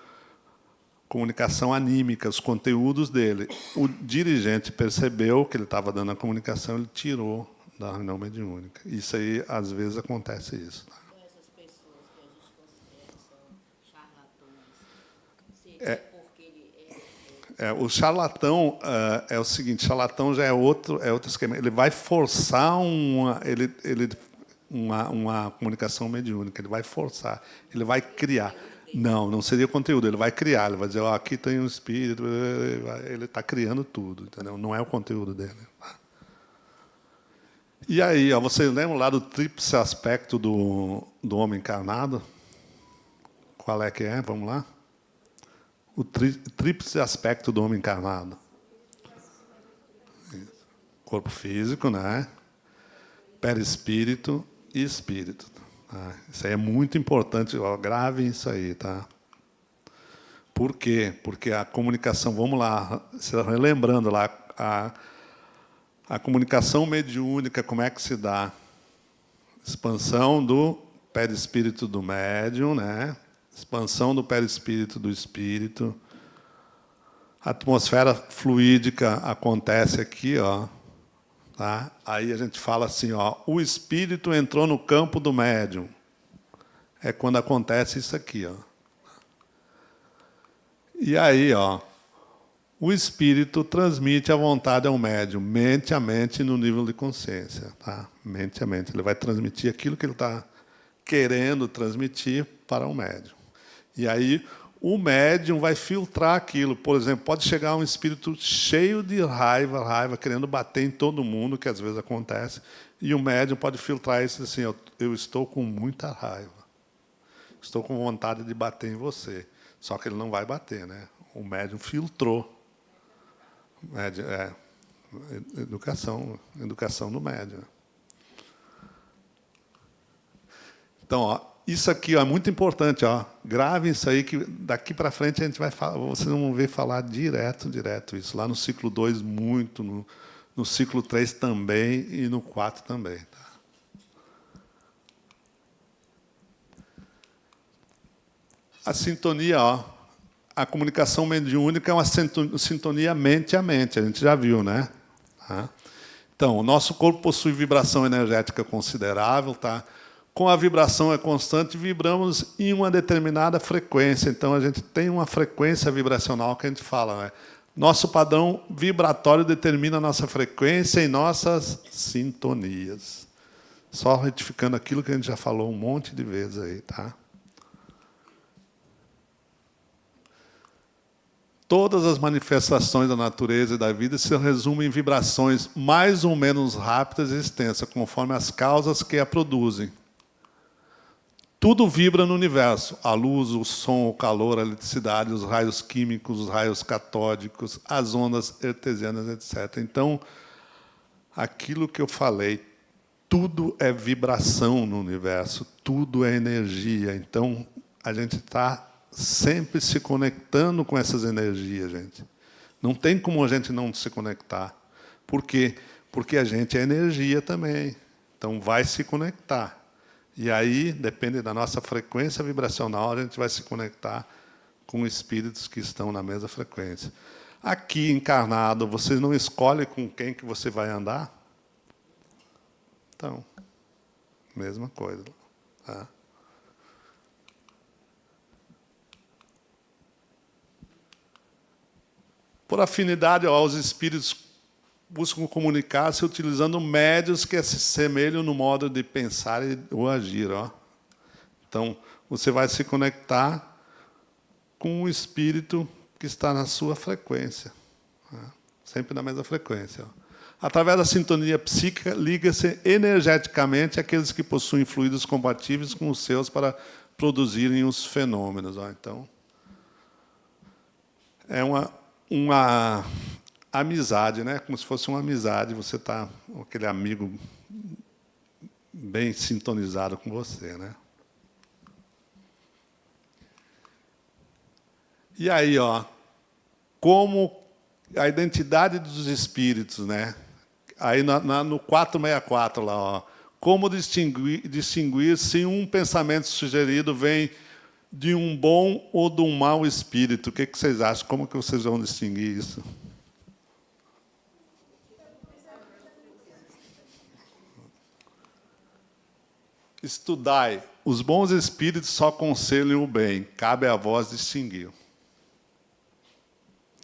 comunicação anímica, os conteúdos dele. O dirigente percebeu que ele estava dando a comunicação, ele tirou da reunião mediúnica. Isso aí, às vezes, acontece isso. Tá?
Essas pessoas que a gente considera são charlatões,
o charlatão é o seguinte, charlatão já é outro esquema. Ele vai forçar uma comunicação mediúnica, ele vai forçar, ele vai criar. Não seria conteúdo, ele vai criar, ele vai dizer, aqui tem um espírito, ele está criando tudo, entendeu? Não é o conteúdo dele. E aí, vocês lembram lá do tríplice aspecto do homem encarnado? Qual é que é? Vamos lá? O tríplice aspecto do homem encarnado. Corpo físico, né? Perispírito e espírito. Isso aí é muito importante, gravem isso aí, tá? Por quê? Porque a comunicação, vamos lá, relembrando lá, a comunicação mediúnica, como é que se dá? Expansão do perispírito do médium, né? Expansão do perispírito do espírito. A atmosfera fluídica acontece aqui, tá? Aí a gente fala assim, o espírito entrou no campo do médium. É quando acontece isso aqui, E aí, o espírito transmite a vontade ao médium, mente a mente no nível de consciência, tá? Mente a mente. Ele vai transmitir aquilo que ele está querendo transmitir para o médium. E aí o médium vai filtrar aquilo. Por exemplo, pode chegar um espírito cheio de raiva, querendo bater em todo mundo, que às vezes acontece, e o médium pode filtrar isso assim, eu estou com muita raiva. Estou com vontade de bater em você. Só que ele não vai bater, né? O médium filtrou. Educação do médium. Então, isso aqui é muito importante. Gravem isso aí, que daqui para frente a gente vai falar, vocês vão ver falar direto isso. Lá no ciclo 2, muito, no ciclo 3 também, e no 4 também. Tá? a sintonia, ó, a comunicação mediúnica é uma sintonia mente a mente, a gente já viu, né? Tá? Então, o nosso corpo possui vibração energética considerável, tá? Com a vibração é constante, vibramos em uma determinada frequência. Então, a gente tem uma frequência vibracional que a gente fala, né? Nosso padrão vibratório determina a nossa frequência e nossas sintonias. Só retificando aquilo que a gente já falou um monte de vezes aí, tá? Todas as manifestações da natureza e da vida se resumem em vibrações mais ou menos rápidas e extensas, conforme as causas que a produzem. Tudo vibra no universo. A luz, o som, o calor, a eletricidade, os raios químicos, os raios catódicos, as ondas hertzianas, etc. Então, aquilo que eu falei, tudo é vibração no universo, tudo é energia. Então, a gente está sempre se conectando com essas energias, gente. Não tem como a gente não se conectar. Por quê? Porque a gente é energia também. Então, vai se conectar. E aí, depende da nossa frequência vibracional, a gente vai se conectar com espíritos que estão na mesma frequência. Aqui, encarnado, você não escolhe com quem que você vai andar? Então, mesma coisa. Tá? Por afinidade, ó, os espíritos buscam comunicar-se utilizando médios que se semelham no modo de pensar ou agir. Ó. Então, você vai se conectar com o espírito que está na sua frequência. Ó. Sempre na mesma frequência. Ó. Através da sintonia psíquica, liga-se energeticamente aqueles que possuem fluidos compatíveis com os seus para produzirem os fenômenos. Ó. Então, é uma amizade, né? Como se fosse uma amizade, você está com aquele amigo bem sintonizado com você, né? E aí, ó, como a identidade dos espíritos, né? Aí no 464 lá, ó, como distinguir se um pensamento sugerido vem de um bom ou de um mau espírito? O que vocês acham? Como que vocês vão distinguir isso? Estudai. Os bons espíritos só aconselham o bem. Cabe a vós distinguir.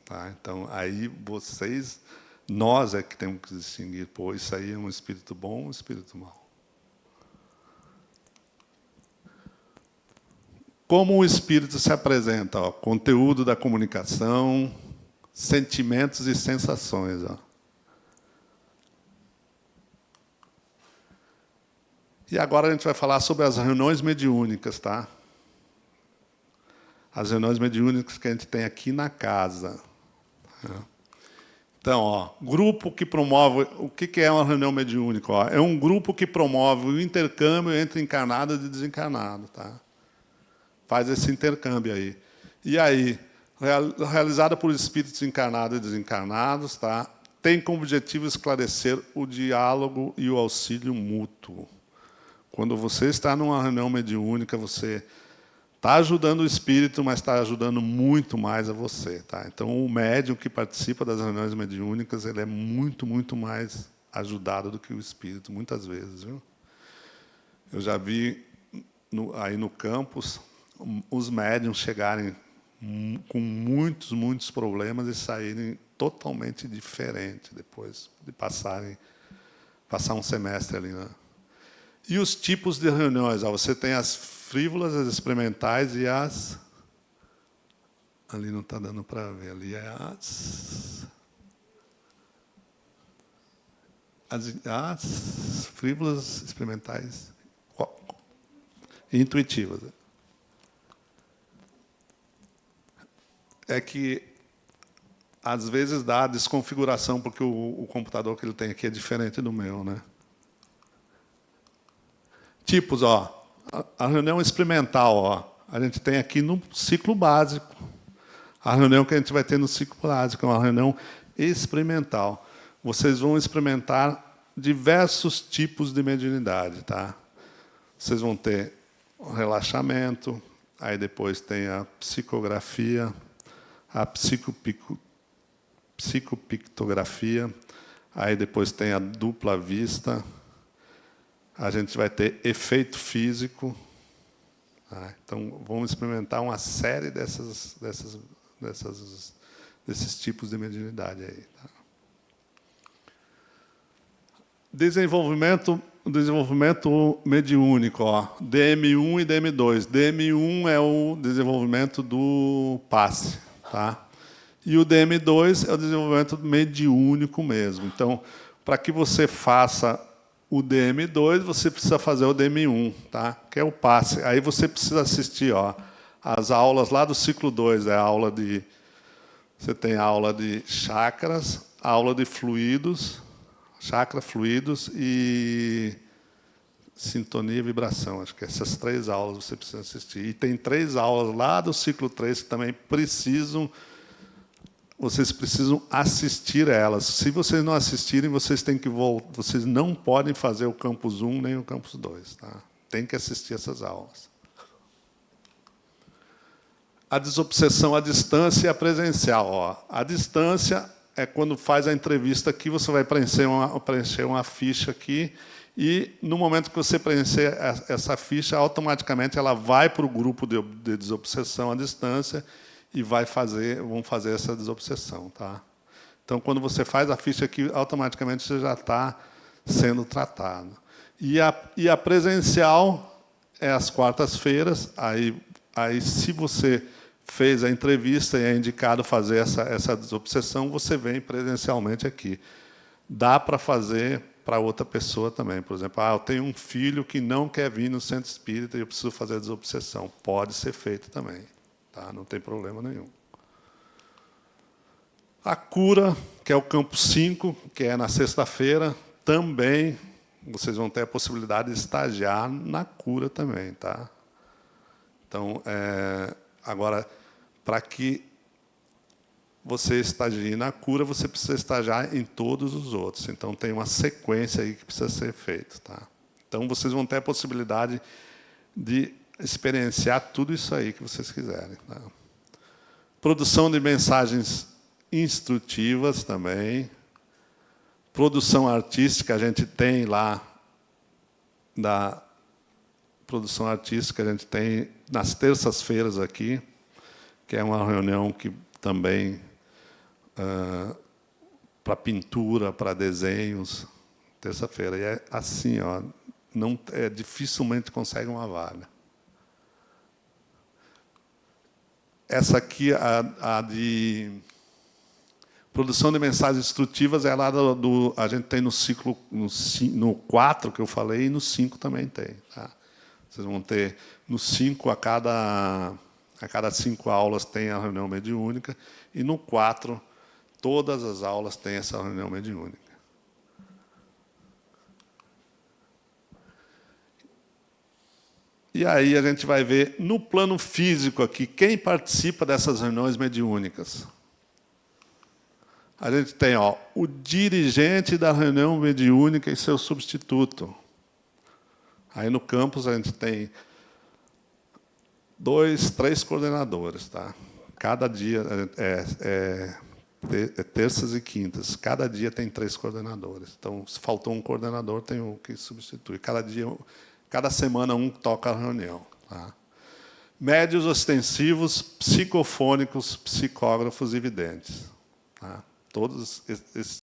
Tá? Então, aí vocês, nós é que temos que distinguir. Pô, isso aí é um espírito bom ou um espírito mau? Como o espírito se apresenta? Ó, conteúdo da comunicação, sentimentos e sensações. Ó. E agora a gente vai falar sobre as reuniões mediúnicas, tá? As reuniões mediúnicas que a gente tem aqui na casa. Então, ó, grupo que promove... O que é uma reunião mediúnica? Ó? É um grupo que promove o intercâmbio entre encarnado e desencarnado, tá? Faz esse intercâmbio aí. E aí, realizada por espíritos encarnados e desencarnados, tá? Tem como objetivo esclarecer o diálogo e o auxílio mútuo. Quando você está numa reunião mediúnica, você está ajudando o espírito, mas está ajudando muito mais a você. Tá? Então, o médium que participa das reuniões mediúnicas, ele é muito, muito mais ajudado do que o espírito, muitas vezes. Viu? Eu já vi aí no campus os médiums chegarem com muitos, muitos problemas e saírem totalmente diferentes depois de passar um semestre ali. Né? E os tipos de reuniões? Ó, você tem as frívolas, as experimentais e as... Ali não está dando para ver, ali é as frívolas, experimentais e intuitivas. É que, às vezes, dá desconfiguração, porque o computador que ele tem aqui é diferente do meu, né? Tipos, ó, a reunião experimental, ó, a gente tem aqui no ciclo básico. A reunião que a gente vai ter no ciclo básico é uma reunião experimental. Vocês vão experimentar diversos tipos de mediunidade, tá? Vocês vão ter o relaxamento, aí depois tem a psicografia, a psicopictografia, aí depois tem a dupla vista, a gente vai ter efeito físico. Tá? Então, vamos experimentar uma série desses tipos de mediunidade aí. Tá? Desenvolvimento mediúnico, ó, DM1 e DM2. DM1 é o desenvolvimento do passe, tá? E o DM2 é o desenvolvimento mediúnico mesmo. Então, para que você faça o DM2, você precisa fazer o DM1, tá? Que é o passe. Aí você precisa assistir, ó, as aulas lá do ciclo 2, é a aula de... Você tem a aula de chakras, a aula de fluidos, chakra, fluidos e sintonia e vibração. Acho que essas 3 aulas você precisa assistir. E tem 3 aulas lá do ciclo 3 que também vocês precisam assistir elas. Se vocês não assistirem, vocês têm que vocês não podem fazer o campus 1 nem o campus 2. Tá? Tem que assistir essas aulas. A desobsessão à distância e a presencial. Ó. A distância é quando faz a entrevista aqui, você vai preencher uma ficha aqui, e no momento que você preencher essa ficha, automaticamente ela vai para o grupo de desobsessão à distância e vão fazer essa desobsessão. Tá? Então, quando você faz a ficha aqui, automaticamente você já está sendo tratado. E a presencial é às quartas-feiras, aí se você fez a entrevista e é indicado fazer essa desobsessão, você vem presencialmente aqui. Dá para fazer para outra pessoa também. Por exemplo, eu tenho um filho que não quer vir no centro espírita e eu preciso fazer a desobsessão. Pode ser feito também. Tá? Não tem problema nenhum. A cura, que é o campo 5, que é na sexta-feira, também vocês vão ter a possibilidade de estagiar na cura também. Tá? Então, agora, para que você estagie na cura, você precisa estagiar em todos os outros. Então, tem uma sequência aí que precisa ser feita. Tá? Então, vocês vão ter a possibilidade de experienciar tudo isso aí que vocês quiserem. Tá? Produção de mensagens instrutivas também. Produção artística, a gente tem lá, da produção artística, a gente tem nas terças-feiras aqui, que é uma reunião que também para pintura, para desenhos, terça-feira. E é assim, ó, dificilmente consegue uma vaga. Essa aqui, a de produção de mensagens instrutivas, é lá a gente tem no ciclo, no 4 que eu falei, e no 5 também tem. Tá? Vocês vão ter no 5, a cada 5 aulas tem a reunião mediúnica, e no 4, todas as aulas têm essa reunião mediúnica. E aí a gente vai ver, no plano físico aqui, quem participa dessas reuniões mediúnicas. A gente tem o dirigente da reunião mediúnica e seu substituto. Aí no campus a gente tem 2, 3 coordenadores. Tá? Cada dia é terças e quintas. Cada dia tem 3 coordenadores. Então, se faltou um coordenador, tem um que substitui. Cada semana um toca a reunião. Tá? Médios ostensivos, psicofônicos, psicógrafos e videntes. Tá? Todos esses